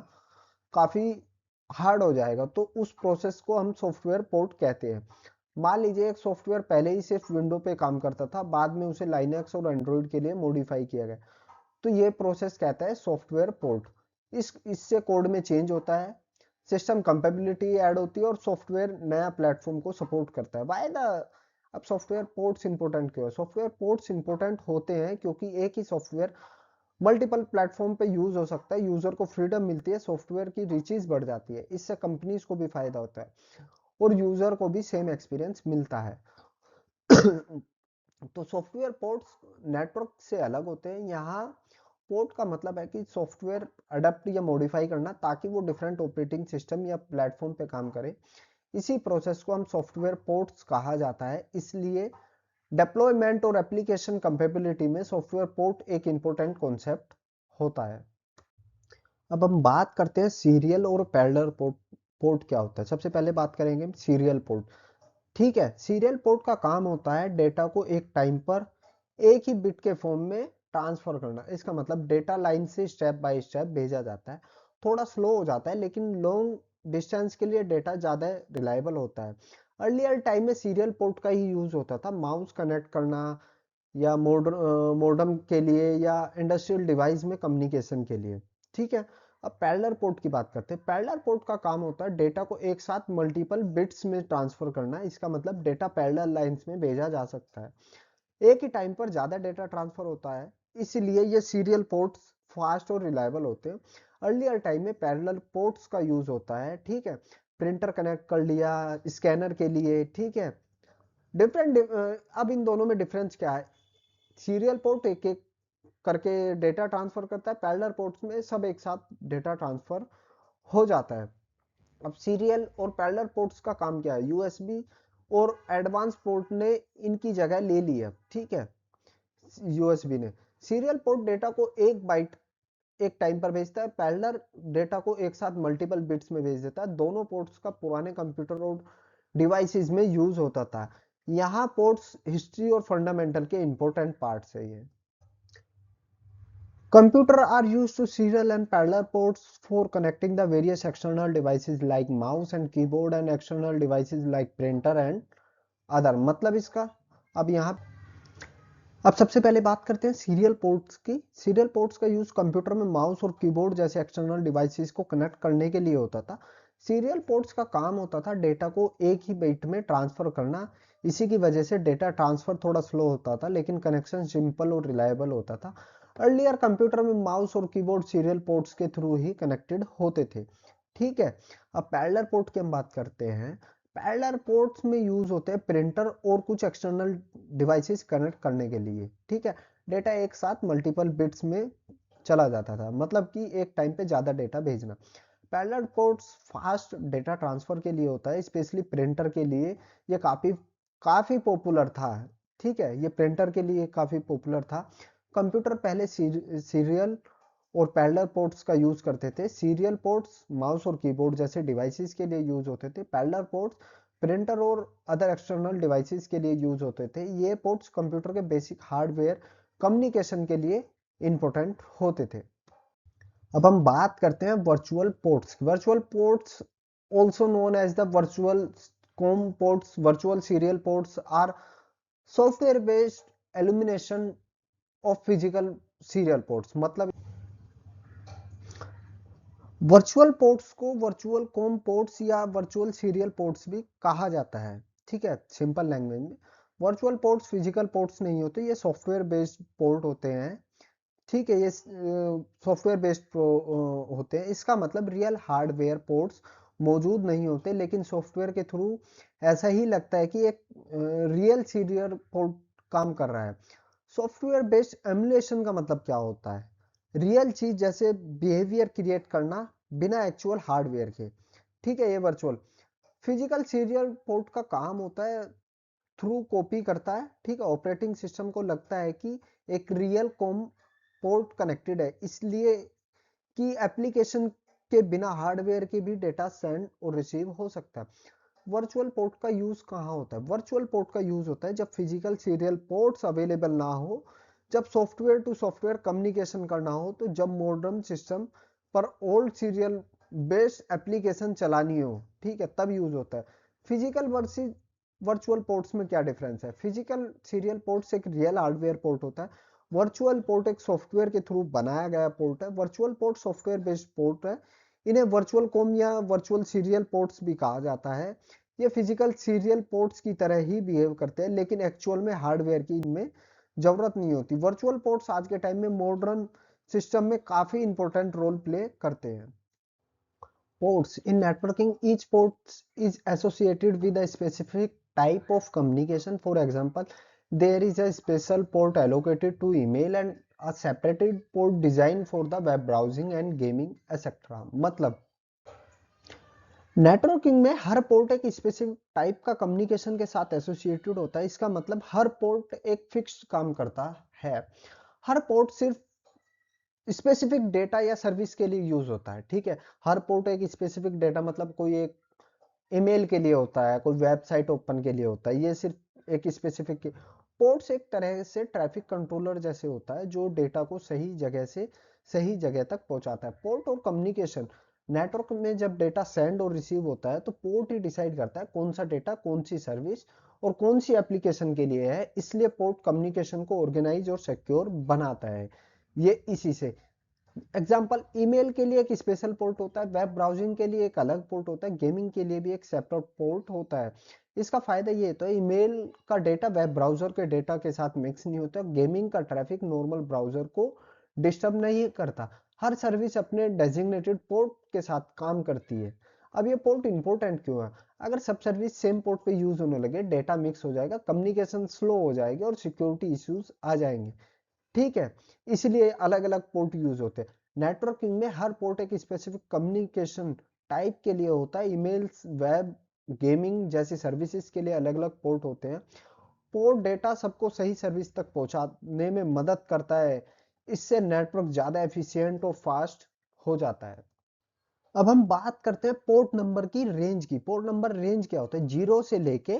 काफी हार्ड हो जाएगा, तो उस प्रोसेस को हम सॉफ्टवेयर पोर्ट कहते हैं। मान लीजिए एक सॉफ्टवेयर पहले ही सिर्फ विंडो पे काम करता था, बाद में उसे लाइनक्स और एंड्रॉइड के लिए मॉडिफाई किया गया, तो ये प्रोसेस कहता है सॉफ्टवेयर पोर्ट। इससे कोड में चेंज होता है, सिस्टम कंपेबिलिटी ऐड होती है और सॉफ्टवेयर नया प्लेटफॉर्म को सपोर्ट करता है। वाई द अब सॉफ्टवेयर पोर्ट्स इंपॉर्टेंट क्यों है, सॉफ्टवेयर पोर्ट्स इंपॉर्टेंट होते हैं क्योंकि एक ही सॉफ्टवेयर मल्टीपल प्लेटफॉर्म पे यूज हो सकता है। यूजर को फ्रीडम मिलती है, सॉफ्टवेयर की रीचेज बढ़ जाती है, इससे कंपनीज को भी फायदा होता है और यूजर को भी सेम एक्सपीरियंस मिलता है। तो सॉफ्टवेयर पोर्ट्स नेटवर्क से अलग होते हैं। यहाँ पोर्ट का मतलब है कि सॉफ्टवेयर अडेप्ट या मॉडिफाई करना ताकि वो डिफरेंट ऑपरेटिंग सिस्टम या प्लेटफॉर्म पे काम करे। इसी प्रोसेस को हम सॉफ्टवेयर पोर्ट्स कहा जाता है। इसलिए डेप्लॉयमेंट और एप्लीकेशन कंपेबिलिटी में सॉफ्टवेयर पोर्ट एक इंपॉर्टेंट कॉन्सेप्ट होता है। अब हम बात करते हैं सीरियल और पैरेलल पोर्ट। पोर्ट क्या होता है, सबसे पहले बात करेंगे सीरियल पोर्ट, ठीक है। सीरियल पोर्ट का काम होता है डेटा को एक टाइम पर एक ही बिट के फॉर्म में ट्रांसफर करना। इसका मतलब डेटा लाइन से स्टेप बाय स्टेप भेजा जाता है। थोड़ा स्लो हो जाता है लेकिन लॉन्ग डिस्टेंस के लिए डेटा ज्यादा रिलायबल होता है। अर्लियर टाइम में सीरियल पोर्ट का ही यूज होता था माउस कनेक्ट करना या मोडम के लिए या इंडस्ट्रियल डिवाइस में कम्युनिकेशन के लिए, ठीक है। अब पैरेलल पोर्ट की बात करते हैं। पैरेलल पोर्ट का काम होता है डेटा को एक साथ मल्टीपल बिट्स में ट्रांसफर करना। इसका मतलब डेटा पैरेलल लाइंस में भेजा जा सकता है, एक ही टाइम पर ज्यादा डेटा ट्रांसफर होता है, इसलिए ये सीरियल पोर्ट्स फास्ट और रिलायबल होते हैं। अर्लियर टाइम में पैरेलल पोर्ट्स का यूज होता है, ठीक है, प्रिंटर कनेक्ट कर लिया स्कैनर के लिए, ठीक है। डिफरेंट अब इन दोनों में डिफरेंस क्या है, सीरियल पोर्ट एक एक करके डेटा ट्रांसफर करता है, पैरेलल पोर्ट्स में सब एक साथ डेटा ट्रांसफर हो जाता है। अब सीरियल और पैरेलल पोर्ट्स का काम क्या है, यूएसबी और एडवांस पोर्ट ने इनकी जगह ले ली है, ठीक है। यूएसबी ने सीरियल पोर्ट डेटा को एक बाइट एक टाइम पर भेजता है, पैरेलल डेटा को एक साथ मल्टीपल बिट्स में भेज देता है। दोनों पोर्ट्स का पुराने कंप्यूटर और डिवाइसेस में यूज होता था। यहाँ पोर्ट्स हिस्ट्री और फंडामेंटल के इंपॉर्टेंट पार्ट्स है ये। Computer are used to serial and parallel ports for connecting the various external devices like mouse and keyboard and external devices like printer and other। मतलब इसका अब यहाँ अब सबसे पहले बात करते हैं सीरियल पोर्ट्स की। सीरियल पोर्ट्स का यूज कंप्यूटर में माउस और कीबोर्ड जैसे एक्सटर्नल डिवाइसेस को कनेक्ट करने के लिए होता था। सीरियल पोर्ट्स का काम होता था डेटा को एक ही बिट में ट्रांसफर करना। इसी की वजह से डेटा ट्रांसफर थोड़ा स्लो होता था लेकिन कनेक्शन सिंपल और रिलायबल होता था। अर्लियर कंप्यूटर में माउस और कीबोर्ड सीरियल पोर्ट्स के थ्रू ही कनेक्टेड होते थे। ठीक है, अब पैरेलल पोर्ट की हम बात करते हैं। पैरेलल पोर्ट्स में यूज होते हैं प्रिंटर और कुछ एक्सटर्नल डिवाइसेस कनेक्ट करने के लिए। ठीक है, डेटा एक साथ मल्टीपल बिट्स में चला जाता था, मतलब कि एक टाइम पे ज्यादा डेटा भेजना। Parallel ports fast data transfer के लिए होता है, स्पेशली प्रिंटर के लिए ये काफी काफी पॉपुलर था। ठीक है, ये प्रिंटर के लिए काफी पॉपुलर था। कंप्यूटर पहले सीरियल और पैरेलल पोर्ट्स का यूज करते थे। सीरियल पोर्ट्स माउस और कीबोर्ड जैसे डिवाइसेस के लिए यूज होते थे। पैरेलल पोर्ट्स प्रिंटर और अदर एक्सटर्नल डिवाइसेस के लिए यूज होते थे। ये पोर्ट्स कंप्यूटर के बेसिक हार्डवेयर कम्युनिकेशन के लिए इंपॉर्टेंट होते थे। अब हम बात करते हैं virtual ports. Virtual ports also known as the virtual com ports, virtual serial ports are software based emulation of physical serial ports. मतलब वर्चुअल पोर्ट्स को वर्चुअल कॉम पोर्ट्स या वर्चुअल सीरियल पोर्ट्स भी कहा जाता है। ठीक है, सिंपल लैंग्वेज में वर्चुअल पोर्ट्स फिजिकल पोर्ट्स नहीं होते, ये सॉफ्टवेयर बेस्ड पोर्ट होते हैं। ठीक है, ये सॉफ्टवेयर बेस्ड होते हैं। इसका मतलब रियल हार्डवेयर पोर्ट्स मौजूद नहीं होते, लेकिन सॉफ्टवेयर के थ्रू ऐसा ही लगता है कि एक रियल सीरियल पोर्ट काम कर रहा है। सॉफ्टवेयर बेस्ड एमुलेशन का मतलब क्या होता है? रियल चीज जैसे बिहेवियर क्रिएट करना बिना एक्चुअल हार्डवेयर के। ठीक है, ये वर्चुअल। फिजिकल सीरियल पोर्ट का काम होता है थ्रू कॉपी करता है। ठीक है, ऑपरेटिंग सिस्टम को लगता है कि एक रियल कॉम पोर्ट कनेक्टेड है, इसलिए कि एप्लीकेशन के बिना हार्डवेयर के भी डेटा सेंड और रिसीव हो सकता है। वर्चुअल पोर्ट का यूज कहाँ होता है? वर्चुअल पोर्ट का यूज होता है जब फिजिकल सीरियल पोर्ट्स अवेलेबल ना हो, जब सॉफ्टवेयर टू सॉफ्टवेयर कम्युनिकेशन करना हो, तो जब मॉडर्न सिस्टम पर ओल्ड सीरियल बेस्ड एप्लीकेशन चलानी हो। ठीक है, तब यूज होता है। फिजिकल वर्सेस वर्चुअल पोर्ट्स में क्या डिफरेंस है? फिजिकल सीरियल पोर्ट्स एक रियल हार्डवेयर पोर्ट होता है। वर्चुअल पोर्ट एक सॉफ्टवेयर के थ्रू बनाया गया पोर्ट है। Virtual port software based port है। इन्हें वर्चुअल कॉम या वर्चुअल सीरियल पोर्ट्स भी कहा जाता है। ये फिजिकल सीरियल पोर्ट्स की तरह ही बिहेव करते हैं, लेकिन एक्चुअल में हार्डवेयर की इनमें जरूरत नहीं होती। वर्चुअल पोर्ट्स आज के टाइम में मॉडर्न सिस्टम में काफी इंपॉर्टेंट रोल प्ले करते हैं। Ports in networking, each port is associated with a specific type of communication. For example, there is a special port allocated to email and a separated port designed for the web browsing and gaming etc. मतलब networking में हर port एक specific type का communication के साथ associated होता है। इसका मतलब हर पोर्ट एक फिक्स्ड काम करता है। हर पोर्ट सिर्फ स्पेसिफिक डेटा या सर्विस के लिए यूज होता है। ठीक है, हर पोर्ट एक स्पेसिफिक डेटा, मतलब कोई एक ईमेल के लिए होता है, कोई वेबसाइट ओपन के लिए होता है, ये सिर्फ एक स्पेसिफिक। पोर्ट्स एक तरह से ट्रैफिक कंट्रोलर जैसे होता है जो डेटा को सही जगह से सही जगह तक पहुंचाता है। पोर्ट और कम्युनिकेशन, नेटवर्क में जब डेटा सेंड और रिसीव होता है तो पोर्ट ही डिसाइड करता है कौन सा डेटा कौन सी सर्विस और कौन सी एप्लीकेशन के लिए है। इसलिए पोर्ट कम्युनिकेशन को ऑर्गेनाइज और सिक्योर बनाता है। ये इसी से एग्जाम्पल, ईमेल के लिए एक स्पेशल पोर्ट होता है, वेब ब्राउजिंग के लिए एक अलग पोर्ट होता है, गेमिंग के लिए भी एक सेपरेट पोर्ट होता है। इसका फायदा ये होता है ईमेल का डेटा वेब ब्राउजर के डेटा के साथ मिक्स नहीं होता। गेमिंग का ट्रैफिक नॉर्मल ब्राउजर को डिस्टर्ब नहीं करता। हर सर्विस अपने डेजिग्नेटेड पोर्ट के साथ काम करती है। अब ये पोर्ट इंपॉर्टेंट क्यों है? अगर सब सर्विस सेम पोर्ट पे यूज होने लगे, डेटा मिक्स हो जाएगा, कम्युनिकेशन स्लो हो जाएगी और सिक्योरिटी इश्यूज आ जाएंगे। ठीक है, इसलिए अलग अलग पोर्ट यूज होते हैं। नेटवर्किंग में हर पोर्ट एक स्पेसिफिक कम्युनिकेशन टाइप के लिए होता है। ईमेल्स, वेब, गेमिंग जैसी सर्विसेज के लिए अलग अलग पोर्ट होते हैं। पोर्ट डेटा सबको सही सर्विस तक पहुंचाने में मदद करता है। इससे नेटवर्क ज्यादा एफिशिएंट और फास्ट हो जाता है। अब हम बात करते हैं पोर्ट नंबर की रेंज की। पोर्ट नंबर रेंज क्या होता है? 0 से लेके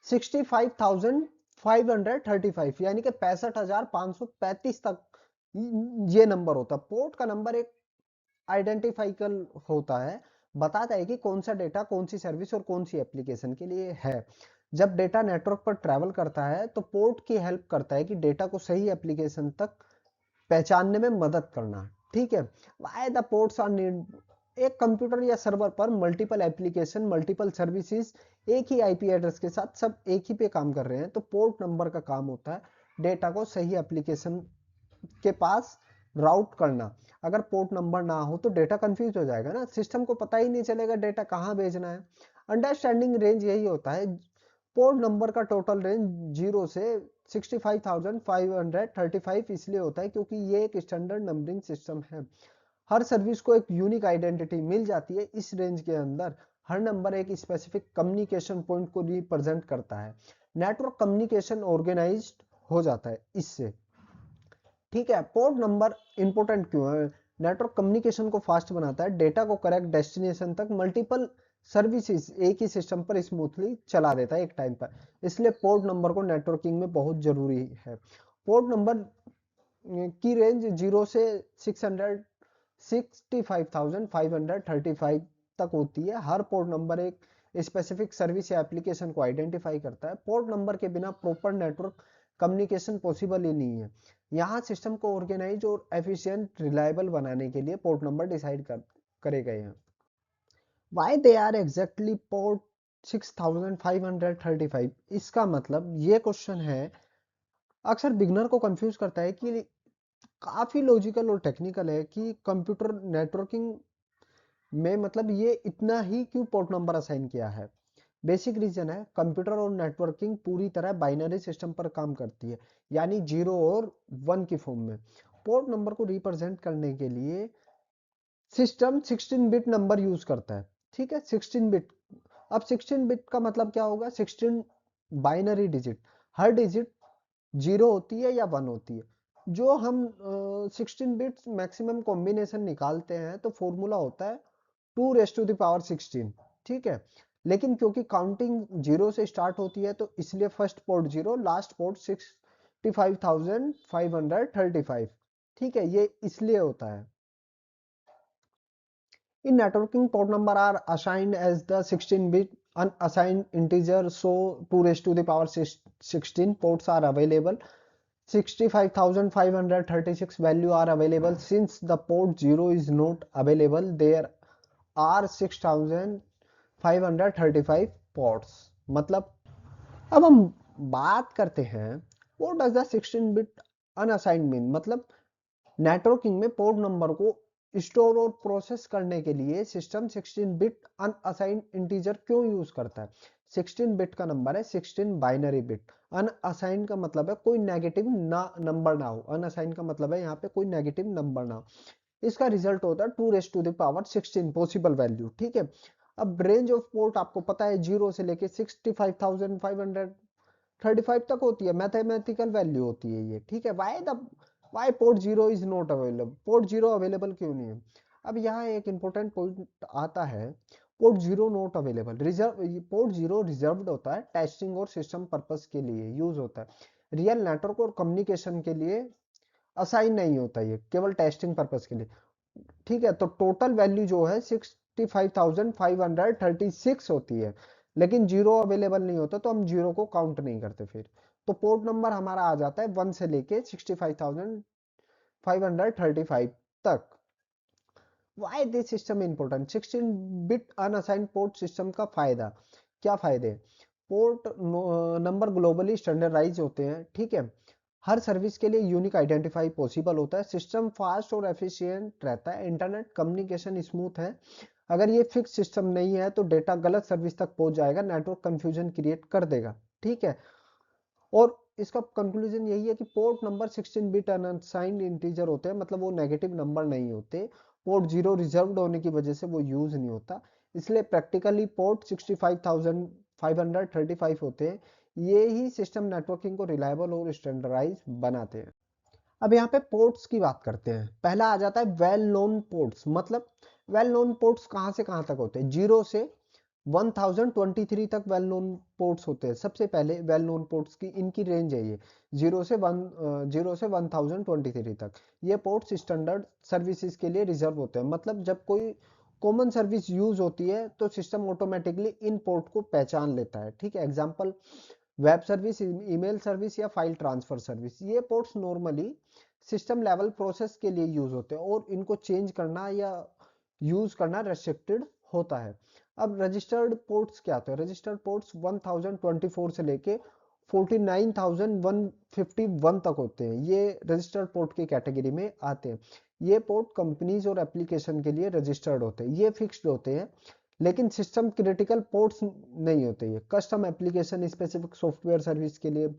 65,535 यानी कि 65,535 तक ये नंबर होता है। पोर्ट का नंबर एक आइडेंटिफाइकल होता है, बताता है कि कौन सा डेटा कौन सी सर्विस और कौन सी एप्लीकेशन के लिए है। जब डेटा नेटवर्क पर ट्रैवल करता है तो पोर्ट की हेल्प करता है कि डेटा को सही एप्लीकेशन तक पहचानने में मदद करना। ठीक है, why the ports are need. एक कंप्यूटर या सर्वर पर मल्टीपल एप्लीकेशन, मल्टीपल सर्विसेज एक ही आईपी एड्रेस के साथ सब एक ही पे काम कर रहे हैं, तो पोर्ट नंबर का काम होता है डेटा को सही एप्लीकेशन के पास राउट करना। अगर पोर्ट नंबर ना हो तो डेटा कंफ्यूज हो जाएगा ना, सिस्टम को पता ही नहीं चलेगा डेटा कहाँ भेजना है। अंडरस्टैंडिंग रेंज यही होता है। पोर्ट नंबर का टोटल रेंज 0 से 65,535 इसलिए होता है क्योंकि ये एक स्टैंडर्ड नंबरिंग सिस्टम है। हर सर्विस को एक यूनिक आइडेंटिटी मिल जाती है। इस रेंज के अंदर हर नंबर एक स्पेसिफिक कम्युनिकेशन पॉइंट को रिप्रेजेंट करता है। नेटवर्क कम्युनिकेशन ऑर्गेनाइज्ड हो जाता है इससे। ठीक है, पोर्ट नंबर इंपॉर्टेंट क्यों है? नेटवर्क कम्युनिकेशन को फास्ट बनाता है, डेटा को करेक्ट डेस्टिनेशन तक मल्टीपल सर्विसेज एक ही सिस्टम पर स्मूथली चला देता है एक टाइम पर। इसलिए पोर्ट नंबर को नेटवर्किंग में बहुत जरूरी है। पोर्ट नंबर की रेंज 0 से 665,535 तक होती है। हर पोर्ट नंबर एक स्पेसिफिक सर्विस या एप्लीकेशन को आइडेंटिफाई करता है। पोर्ट नंबर के बिना प्रॉपर नेटवर्क कम्युनिकेशन पॉसिबल ही नहीं है। यहाँ सिस्टम को ऑर्गेनाइज और एफिशिएंट रिलायबल बनाने के लिए पोर्ट नंबर डिसाइड करे गए हैं। Why they are exactly port 6535, इसका मतलब ये क्वेश्चन है अक्सर बिगनर को कंफ्यूज करता है कि काफी लॉजिकल और टेक्निकल है कि कंप्यूटर नेटवर्किंग में मतलब ये इतना ही क्यों पोर्ट नंबर असाइन किया है। बेसिक रीजन है, कंप्यूटर और नेटवर्किंग पूरी तरह बाइनरी सिस्टम पर काम करती है, यानी 0 और 1 की फॉर्म में। पोर्ट नंबर को रिप्रेजेंट करने के लिए सिस्टम 16 बिट नंबर यूज करता है। ठीक है, 16 बिट। अब 16 बिट का मतलब क्या होगा? 16 बाइनरी डिजिट, हर डिजिट 0 होती है या 1 होती है। जो हम 16 बिट्स मैक्सिमम कॉम्बिनेशन निकालते हैं तो फॉर्मूला होता है 2 रेस टू द पावर 16। ठीक है, लेकिन क्योंकि काउंटिंग 0 से स्टार्ट होती है तो इसलिए फर्स्ट पोर्ट 0, लास्ट पोर्ट 65,535। ठीक है, ये इसलिए होता है। In networking, port number are assigned as the 16-bit unassigned integer, so 2 raised to the power 16 ports are available. 65,536 value are available. Since the port 0 is not available, there are 6,535 ports. मतलब अब हम बात करते हैं what does the 16-bit unassigned mean। मतलब networking में port number को store और प्रोसेस करने के लिए सिस्टम 16 बिट अनअसाइंड इंटीजर क्यों यूज करता है? 16 बिट का नंबर है, 16 बाइनरी बिट। अनअसाइंड का मतलब है कोई नेगेटिव ना नंबर ना हो। अनअसाइंड का मतलब है यहाँ पे कोई नेगेटिव नंबर ना हो। इसका रिजल्ट होता है 2 raise to the power 16 possible value. ठीक है, अब रेंज ऑफ पोर्ट आपको पता है 0 से लेके 65,535 तक होती है, मैथमेटिकल वैल्यू होती है ये। ठीक है, why port 0 is not available, port 0 available क्यों नहीं है? अब यहाँ एक इंपॉर्टेंट पॉइंट आता है, port 0 not available. Reserve port 0 reserved होता है, टेस्टिंग और सिस्टम पर्पस के लिए यूज होता है। रियल नेटवर्क और कम्युनिकेशन के लिए असाइन नहीं होता, ये केवल टेस्टिंग पर्पस के लिए। ठीक है, तो टोटल वैल्यू जो है 65,536 होती है, लेकिन 0 अवेलेबल नहीं होता तो हम 0 को काउंट नहीं करते फिर। तो पोर्ट नंबर हमारा आ जाता है 1 से लेके 65,535 तक। Why this system important? 16 bit unassigned port system का फायदा क्या? फायदे, पोर्ट नंबर ग्लोबली स्टैंडर्डाइज होते हैं। ठीक है, हर सर्विस के लिए यूनिक आइडेंटिफाई पॉसिबल होता है। सिस्टम फास्ट और एफिशिएंट रहता है। इंटरनेट कम्युनिकेशन स्मूथ है। अगर ये फिक्स सिस्टम नहीं है तो डेटा गलत सर्विस तक पहुंच जाएगा, नेटवर्क कंफ्यूजन क्रिएट कर देगा। ठीक है, और इसका कंक्लूजन यही है कि port number 16 bit unsigned integer होते हैं, मतलब वो नेगेटिव नंबर नहीं होते। पोर्ट 0 रिजर्व्ड होने की वजह से वो यूज नहीं होता, इसलिए प्रैक्टिकली पोर्ट 65,535 होते हैं। ये ही सिस्टम नेटवर्किंग को रिलायबल और स्टैंडर्डाइज बनाते हैं। अब यहाँ पे पोर्ट्स की बात करते हैं। पहला आ जाता है वेल नोन पोर्ट्स। मतलब वेल नोन पोर्ट्स कहाँ से कहाँ तक होते हैं? 0 से 1023 तक वेल नोन पोर्ट्स होते हैं। सबसे पहले वेल नोन पोर्ट्स की इनकी रेंज है ये 0 से 1023 तक। ये पोर्ट्स स्टैंडर्ड सर्विसेज के लिए रिजर्व होते हैं। मतलब जब कोई कॉमन सर्विस यूज होती है तो सिस्टम ऑटोमेटिकली इन पोर्ट को पहचान लेता है। ठीक है, example web service, email service या फाइल ट्रांसफर सर्विस। ये ports normally system level process के लिए यूज होते हैं और इनको चेंज करना या यूज करना रेस्ट्रिक्टेड होता है। अब रजिस्टर्ड पोर्ट्स क्या होते हैं? रजिस्टर्ड पोर्ट्स 1024 से लेके 49,151 तक होते हैं। ये रजिस्टर्ड पोर्ट की कैटेगरी में आते हैं। ये पोर्ट कंपनीज और एप्लीकेशन के लिए रजिस्टर्ड होते हैं, ये फिक्स्ड होते हैं, लेकिन सिस्टम क्रिटिकल पोर्ट्स नहीं होते। ये custom application specific software service के लिए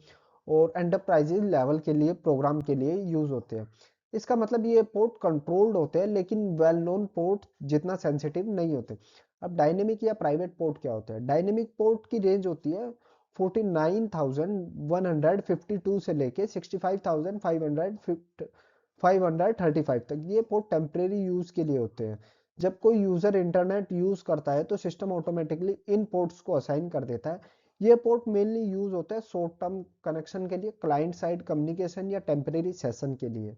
और एंटरप्राइजेज लेवल के लिए प्रोग्राम के लिए यूज होते हैं। इसका मतलब ये पोर्ट कंट्रोल्ड होते हैं, लेकिन वेल नोन पोर्ट जितना सेंसिटिव नहीं होते। अब डायनेमिक या प्राइवेट पोर्ट क्या होता है? डायनेमिक पोर्ट की रेंज होती है 49,152 से लेके 65,535 तक। ये पोर्ट टेम्परेरी यूज के लिए होते हैं। जब कोई यूजर इंटरनेट यूज करता है तो सिस्टम ऑटोमेटिकली इन पोर्ट्स को असाइन कर देता है। ये पोर्ट मेनली यूज होता है शॉर्ट टर्म कनेक्शन के लिए, क्लाइंट साइड कम्युनिकेशन या टेम्परेरी सेशन के लिए।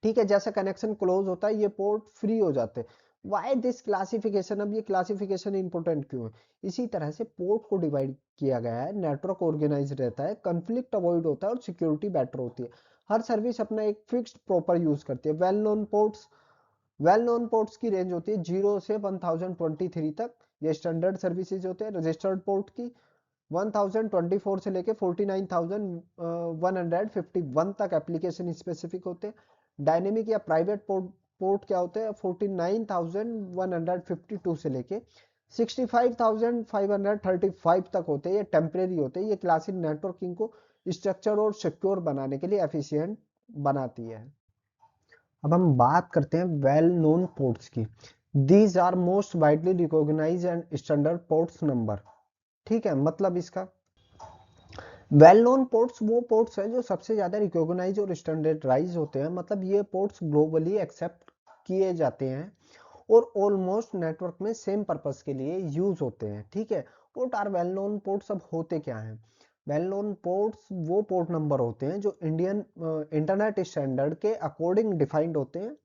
ठीक है, जैसे कनेक्शन क्लोज होता है ये पोर्ट फ्री हो जाते हैं। Why this classification? अब ये क्लासिफिकेशन इंपॉर्टेंट क्यों है? इसी तरह से पोर्ट को डिवाइड किया गया है, नेटवर्क ऑर्गेनाइज रहता है, कंफ्लिक्ट अवॉइड होता है और सिक्योरिटी बेटर होती है। हर सर्विस अपना एक फिक्स्ड प्रॉपर यूज करती है। वेल नोन पोर्ट्स की रेंज होती है 0 से 1023 तक। ये स्टैंडर्ड सर्विसेज होते हैं। रजिस्टर्ड पोर्ट की 1024 से लेके 49,151 तक एप्लीकेशन स्पेसिफिक होते हैं। डायनेमिक या प्राइवेट पोर्ट क्या होते हैं? 49,152 से लेके 65,535 तक होते हैं। ये टेम्परेरी होते हैं। ये क्लासिक नेटवर्किंग को स्ट्रक्चर और सिक्योर बनाने के लिए एफिशिएंट बनाती है। अब हम बात करते हैं वेल नोन पोर्ट्स की। These are most widely recognised and standard ports number. ठीक है, मतलब इसका वेल नोन पोर्ट्स वो पोर्ट्स हैं जो सबसे ज्यादा रिकॉग्नाइज और स्टैंडर्डाइज होते हैं। मतलब ये पोर्ट्स ग्लोबली एक्सेप्ट किए जाते हैं और ऑलमोस्ट नेटवर्क में सेम पर्पस के लिए यूज होते हैं। ठीक है, port are well known ports. अब होते क्या हैं? वेल नोन पोर्ट्स वो पोर्ट नंबर होते हैं जो इंडियन इंटरनेट स्टैंडर्ड के अकॉर्डिंग डिफाइंड होते हैं,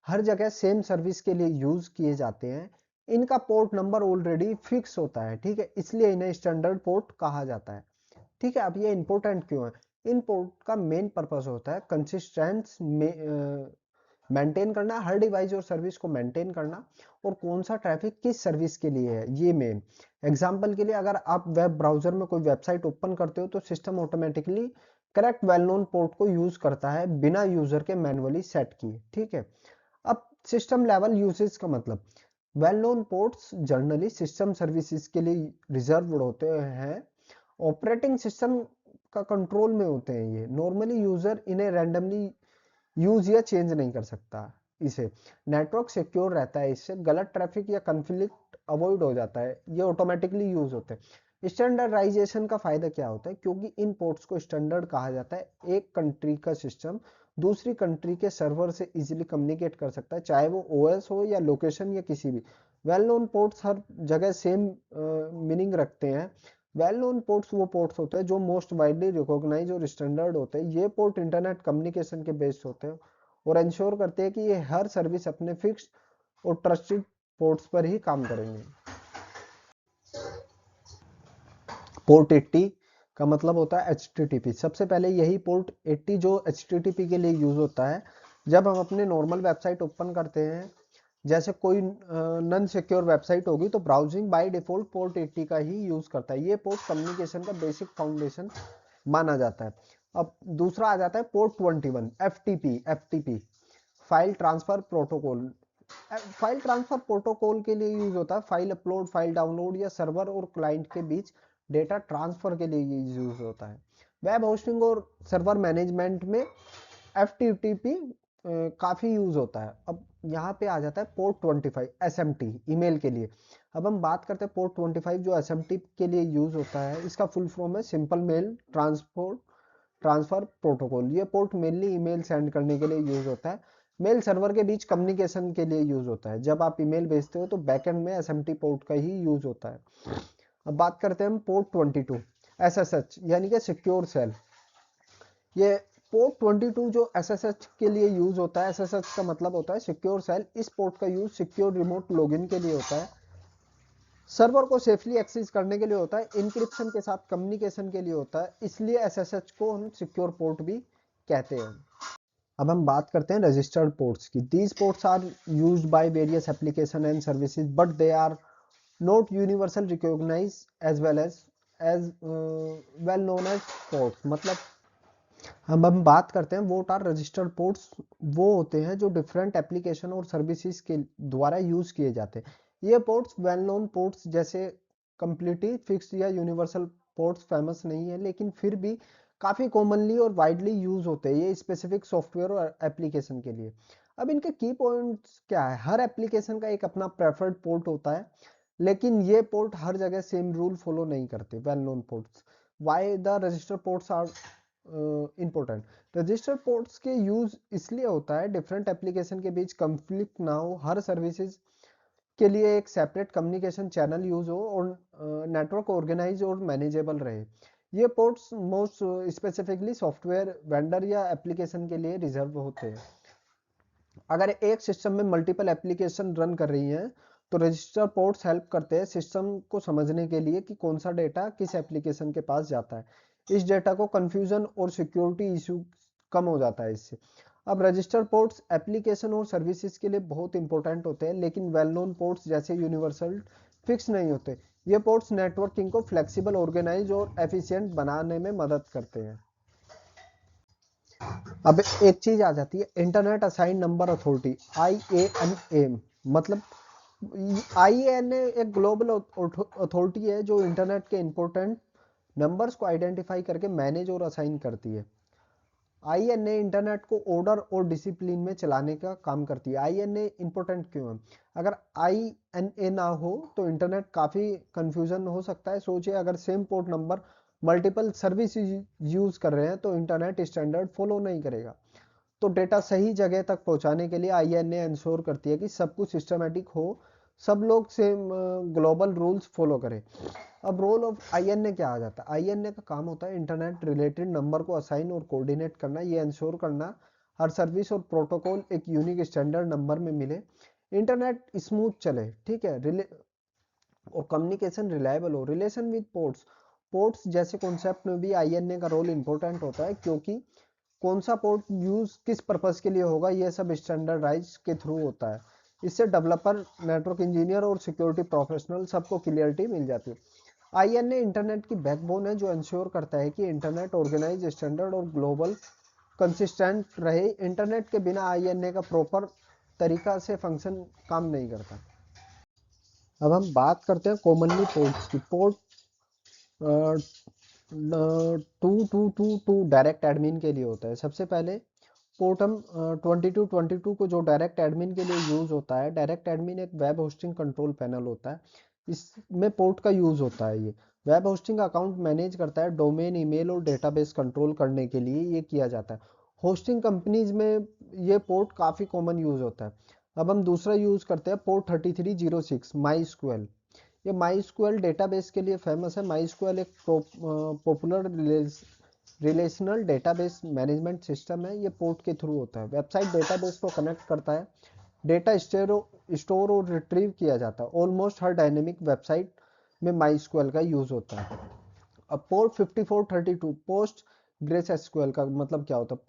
हर जगह सेम सर्विस के लिए यूज किए जाते हैं। इनका पोर्ट नंबर ऑलरेडी फिक्स होता है। ठीक है, इसलिए इन्हें स्टैंडर्ड पोर्ट कहा जाता है। ठीक है, अब ये इंपॉर्टेंट क्यों है? इन पोर्ट का मेन पर्पस होता है कंसिस्टेंस मेंटेन करना, हर डिवाइस और सर्विस को मेंटेन करना, और कौन सा ट्रैफिक किस सर्विस के लिए है, ये मेन। एग्जांपल के लिए अगर आप वेब ब्राउजर में कोई वेबसाइट ओपन करते हो तो system automatically correct well known port को यूज करता है बिना यूजर के मैनुअली सेट किए। ठीक है, अब सिस्टम लेवल यूसेज का मतलब, well known ports generally system services के लिए रिजर्व होते हैं। ऑपरेटिंग सिस्टम का कंट्रोल में होते हैं। ये नॉर्मली यूजर इन्हें रैंडमली यूज या चेंज नहीं कर सकता। इसे नेटवर्क सिक्योर रहता है, इससे गलत ट्रैफिक या कंफ्लिक्ट अवॉइड हो जाता है। ये ऑटोमेटिकली यूज होते हैं। स्टैंडर्डाइजेशन का फायदा क्या होता है? क्योंकि इन पोर्ट्स को स्टैंडर्ड कहा जाता है, एक कंट्री का सिस्टम दूसरी कंट्री के सर्वर से इजीली कम्युनिकेट कर सकता है, चाहे वो ओएस हो या लोकेशन या किसी भी। वेल नोन पोर्ट्स हर जगह सेम मीनिंग रखते हैं। वेल नोन पोर्ट्स वो पोर्ट्स होते हैं जो मोस्ट वाइडली रिकॉग्नाइज और स्टैंडर्ड होते हैं। ये पोर्ट इंटरनेट कम्युनिकेशन के बेस्ड होते हैं और इंश्योर करते हैं कि ये हर सर्विस अपने फिक्स्ड और ट्रस्टेड पोर्ट्स पर ही काम करेंगे। पोर्ट 80 का मतलब होता है HTTP। सबसे पहले यही पोर्ट 80 जो HTTP के लिए यूज होता है। जब हम अपने नॉर्मल वेबसाइट ओपन करते हैं, जैसे कोई नॉन सिक्योर वेबसाइट होगी, तो ब्राउजिंग बाय डिफॉल्ट पोर्ट 80 का ही यूज करता है। ये पोर्ट कम्युनिकेशन का बेसिक फाउंडेशन माना जाता है। अब दूसरा आ जाता है port 21 FTP, file transfer protocol. File transfer protocol के लिए यूज होता है। फाइल अपलोड, फाइल डाउनलोड या सर्वर और क्लाइंट के बीच डेटा ट्रांसफर के लिए यूज होता है। वेब होस्टिंग और सर्वर मैनेजमेंट में FTP काफी यूज होता है। अब यहाँ पे आ जाता है पोर्ट 25 SMT, ईमेल के लिए। अब हम बात करते हैं पोर्ट 25 जो SMT के लिए यूज होता है। इसका फुल फॉर्म है सिंपल मेल ट्रांसफर प्रोटोकॉल। ये पोर्ट मेनली ईमेल सेंड करने के लिए यूज होता है। मेल सर्वर के बीच कम्युनिकेशन के लिए यूज होता है। जब आप ईमेल भेजते हो तो बैकएंड में SMT पोर्ट का ही यूज होता है। अब बात करते हैं हम पोर्ट 22 SSH यानी कि सिक्योर सेल। ये पोर्ट 22 जो SSH के लिए यूज होता है, SSH का मतलब होता है सिक्योर सेल। इस पोर्ट का यूज सिक्योर रिमोट लॉगिन के लिए होता है, सर्वर को सेफली एक्सेस करने के लिए होता है, इंक्रिप्शन के साथ कम्युनिकेशन के लिए होता है। इसलिए SSH को हम सिक्योर पोर्ट भी कहते हैं। अब हम बात करते हैं रजिस्टर्ड पोर्ट्स की। These ports are used by various application and services but they are not universal recognise as well as as well known as ports. मतलब हम बात करते हैं व्हाट आर रजिस्टर्ड पोर्ट्स, वो होते हैं जो डिफरेंट एप्लीकेशन और सर्विसेज के द्वारा यूज किए जाते हैं। ये पोर्ट्स वेल नोन पोर्ट्स जैसे कंप्लीटली फिक्स्ड या यूनिवर्सल पोर्ट्स फेमस नहीं है, लेकिन फिर भी काफी कॉमनली और वाइडली यूज होते हैं ये स्पेसिफिक सॉफ्टवेयर और एप्लीकेशन के लिए। अब इनके की पॉइंट्स क्या है? हर एप्लीकेशन का एक अपना प्रेफर्ड पोर्ट होता है, लेकिन ये पोर्ट हर जगह सेम रूल फॉलो नहीं करते। Well known ports, why the register ports are important. Register ports के यूज इसलिए होता है डिफरेंट एप्लीकेशन के बीच कंफ्लिक्ट ना हो, हर सर्विसेज के लिए एक सेपरेट कम्युनिकेशन चैनल यूज हो और नेटवर्क ऑर्गेनाइज और मैनेजेबल रहे। ये ports most specifically software vendor या एप्लीकेशन के लिए रिजर्व होते हैं। अगर एक सिस्टम में मल्टीपल एप्लीकेशन रन कर रही हैं तो रजिस्टर पोर्ट्स हेल्प करते हैं सिस्टम को समझने के लिए कि कौन सा डेटा किस एप्लीकेशन के पास जाता है। इस डेटा को कंफ्यूजन और सिक्योरिटी इशू कम हो जाता है इससे। अब रजिस्टर पोर्ट्स एप्लीकेशन और सर्विसेज के लिए बहुत इंपॉर्टेंट होते हैं, लेकिन वेल नोन पोर्ट्स जैसे यूनिवर्सल फिक्स नहीं होते। ये पोर्ट्स नेटवर्किंग को फ्लेक्सिबल, ऑर्गेनाइज और एफिशिएंट बनाने में मदद करते हैं। अब एक चीज आ जाती है internet assign number authority, IANA। मतलब IANA एक ग्लोबल अथॉरिटी है जो इंटरनेट के इंपॉर्टेंट नंबर्स को आइडेंटिफाई करके मैनेज और असाइन करती है। IANA इंटरनेट को ऑर्डर और डिसिप्लिन में चलाने का काम करती है। IANA इंपॉर्टेंट क्यों है? अगर IANA ना हो तो इंटरनेट काफी कंफ्यूजन हो सकता है। सोचिए अगर same port number multiple service use कर रहे हैं तो इंटरनेट स्टैंडर्ड फॉलो नहीं करेगा। तो डेटा सही जगह तक पहुंचाने के लिए IANA इंश्योर करती है कि सब कुछ सिस्टमेटिक हो, सब लोग सेम ग्लोबल रूल्स फॉलो करें। अब रोल ऑफ IANA क्या आ जाता है? IANA का काम होता है इंटरनेट रिलेटेड नंबर को असाइन और कोऑर्डिनेट करना, ये इंश्योर करना हर सर्विस और प्रोटोकॉल एक यूनिक स्टैंडर्ड नंबर में मिले, इंटरनेट स्मूथ चले, ठीक है, और कम्युनिकेशन रिलायबल हो। रिलेशन विद पोर्ट्स, पोर्ट्स जैसे कॉन्सेप्ट में भी IANA का रोल इंपॉर्टेंट होता है, क्योंकि कौन सा पोर्ट यूज किस पर्पस के लिए होगा ये सब स्टैंडर्डाइज के थ्रू होता है। इससे डेवलपर, नेटवर्क इंजीनियर और सिक्योरिटी प्रोफेशनल सबको क्लियरिटी मिल जाती है। IANA इंटरनेट की बैकबोन है जो इंश्योर करता है कि इंटरनेट ऑर्गेनाइज, स्टैंडर्ड और ग्लोबल कंसिस्टेंट रहे। इंटरनेट के बिना IANA का प्रॉपर तरीका से फंक्शन काम नहीं करता। अब हम बात करते हैं कॉमनली पोर्ट्स की। पोर्ट 2222 डायरेक्ट एडमिन के लिए होता है। सबसे पहले पोर्ट हम 2222 को जो डायरेक्ट एडमिन के लिए यूज होता है, डायरेक्ट एडमिन एक वेब होस्टिंग कंट्रोल पैनल होता है, इसमें पोर्ट का यूज होता है। ये वेब होस्टिंग अकाउंट मैनेज करता है, डोमेन, ईमेल और डेटाबेस कंट्रोल करने के लिए ये किया जाता है। होस्टिंग कंपनीज में ये पोर्ट काफी कॉमन यूज होता है। अब हम दूसरा यूज करते हैं पोर्ट 3306 माई स्क्वेल। ये माई स्क्वेल डेटाबेस के लिए फेमस है। माई स्क्वेल एक popular relational database management system है। ये पोर्ट के थ्रू होता है। वेबसाइट डेटाबेस को कनेक्ट करता है, डेटा स्टोर और रिट्रीव किया जाता है। ऑलमोस्ट हर डायनेमिक वेबसाइट में माई स्क्वेल का यूज होता है। अब पोर्ट 5432 पोस्ट ग्रेस एसक्यूएल का मतलब क्या होता है?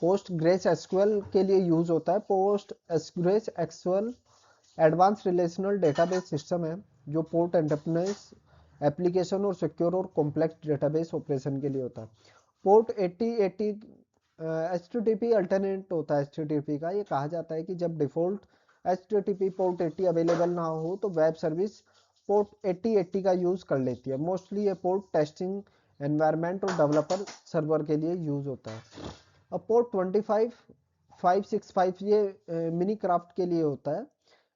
पोस्ट ग्रेस एसक्यूएल के लिए यूज होता है। Post grace SQL advance relational database system है जो पोर्ट एंटरप्राइज एप्लीकेशन और सिक्योर और कॉम्प्लेक्स डेटाबेस ऑपरेशन के लिए होता है। पोर्ट 8080 HTTP अल्टरनेट होता है HTTP का। ये कहा जाता है कि जब डिफॉल्ट HTTP पोर्ट 80 अवेलेबल ना हो तो वेब सर्विस पोर्ट 8080 का यूज कर लेती है। मोस्टली ये पोर्ट टेस्टिंग एनवायरनमेंट और डेवलपर सर्वर के लिए यूज होता है। अब पोर्ट 25565 ये मिनी क्राफ्ट के लिए होता है।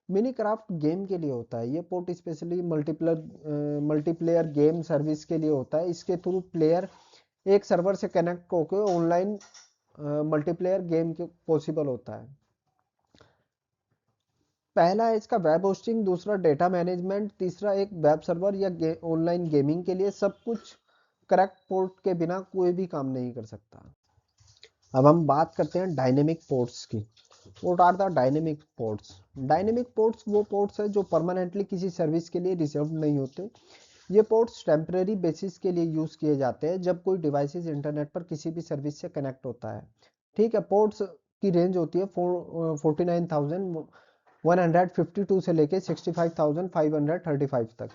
मिनी क्राफ्ट गेम के लिए होता है। ये port specially multiplayer game service के लिए होता है। इसके थ्रू प्लेयर एक सर्वर से कनेक्ट होकर ऑनलाइन मल्टीप्लेयर गेम के पॉसिबल होता है। पहला है इसका वेब होस्टिंग, दूसरा डेटा मैनेजमेंट, तीसरा एक वेब सर्वर या ऑनलाइन गेमिंग के लिए। सब कुछ करेक्ट पोर्ट के बिना कोई भी काम नहीं कर सकता। अब हम बात करते हैं डायनेमिक पोर्ट्स की। What are the dynamic ports? Dynamic ports वो पोर्ट्स है जो परमानेंटली किसी सर्विस के लिए रिजर्व नहीं होते। ये पोर्ट्स टेम्परेरी बेसिस के लिए यूज किए जाते हैं जब कोई डिवाइसेस इंटरनेट पर किसी भी सर्विस से कनेक्ट होता है। ठीक है, पोर्ट्स की रेंज होती है 49,152 से लेके 65,535 तक।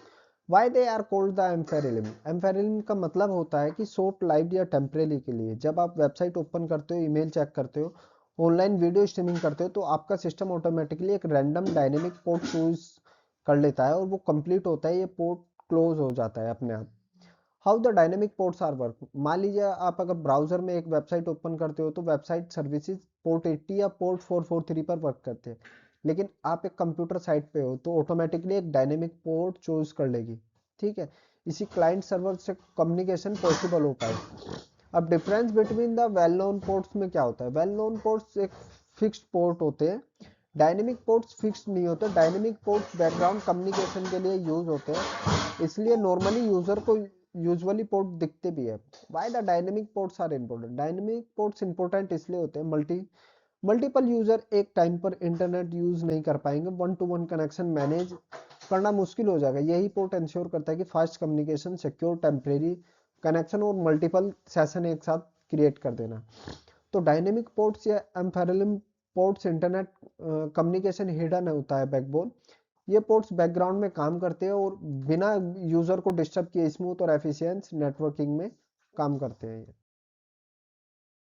Why they are called the एम्फेरिलिम। एम्फेरिलिम का मतलब होता है कि शॉर्ट लाइव्ड या टेम्परेरी के लिए। जब आप वेबसाइट ओपन करते हो, ईमेल चेक करते हो, ऑनलाइन वीडियो स्ट्रीमिंग करते हो, तो आपका सिस्टम ऑटोमेटिकली एक रैंडम डायनेमिक पोर्ट चूज कर लेता है और वो कंप्लीट होता है, ये पोर्ट क्लोज हो जाता है अपने आप। How the dynamic ports are work. मान लीजिए आप अगर ब्राउजर में एक वेबसाइट ओपन करते हो तो वेबसाइट सर्विसेज पोर्ट 80 या पोर्ट 443 पर वर्क करते हैं, लेकिन आप एक कंप्यूटर साइट पे हो तो ऑटोमेटिकली एक डायनेमिक पोर्ट चूज कर लेगी। ठीक है, इसी क्लाइंट सर्वर से कम्युनिकेशन पॉसिबल होता है। अब difference between the well known ports में क्या होता है। वेल नोन पोर्ट्स एक फिक्स्ड पोर्ट होते हैं, डायनेमिक पोर्ट्स फिक्स्ड नहीं होते। डायनेमिक पोर्ट्स बैकग्राउंड कम्युनिकेशन के लिए यूज होते हैं, इसलिए नॉर्मली यूजर को यूजुअली पोर्ट दिखते भी है। Why the dynamic ports are important. Dynamic ports important इसलिए होते हैं, मल्टीपल यूजर एक टाइम पर इंटरनेट यूज नहीं कर पाएंगे, one to one connection manage करना मुश्किल हो जाएगा। यही पोर्ट इंश्योर करता है कि fast communication, secure temporary connection और मल्टीपल सेशन एक साथ क्रिएट कर देना। तो डायनेमिक पोर्ट्स या एम्फेरलिम पोर्ट्स इंटरनेट कम्युनिकेशन हिडन होता है बैकबोन। ये पोर्ट्स बैकग्राउंड में काम करते हैं और बिना यूजर को डिस्टर्ब किए स्मूथ और एफिशिएंट नेटवर्किंग में काम करते हैं।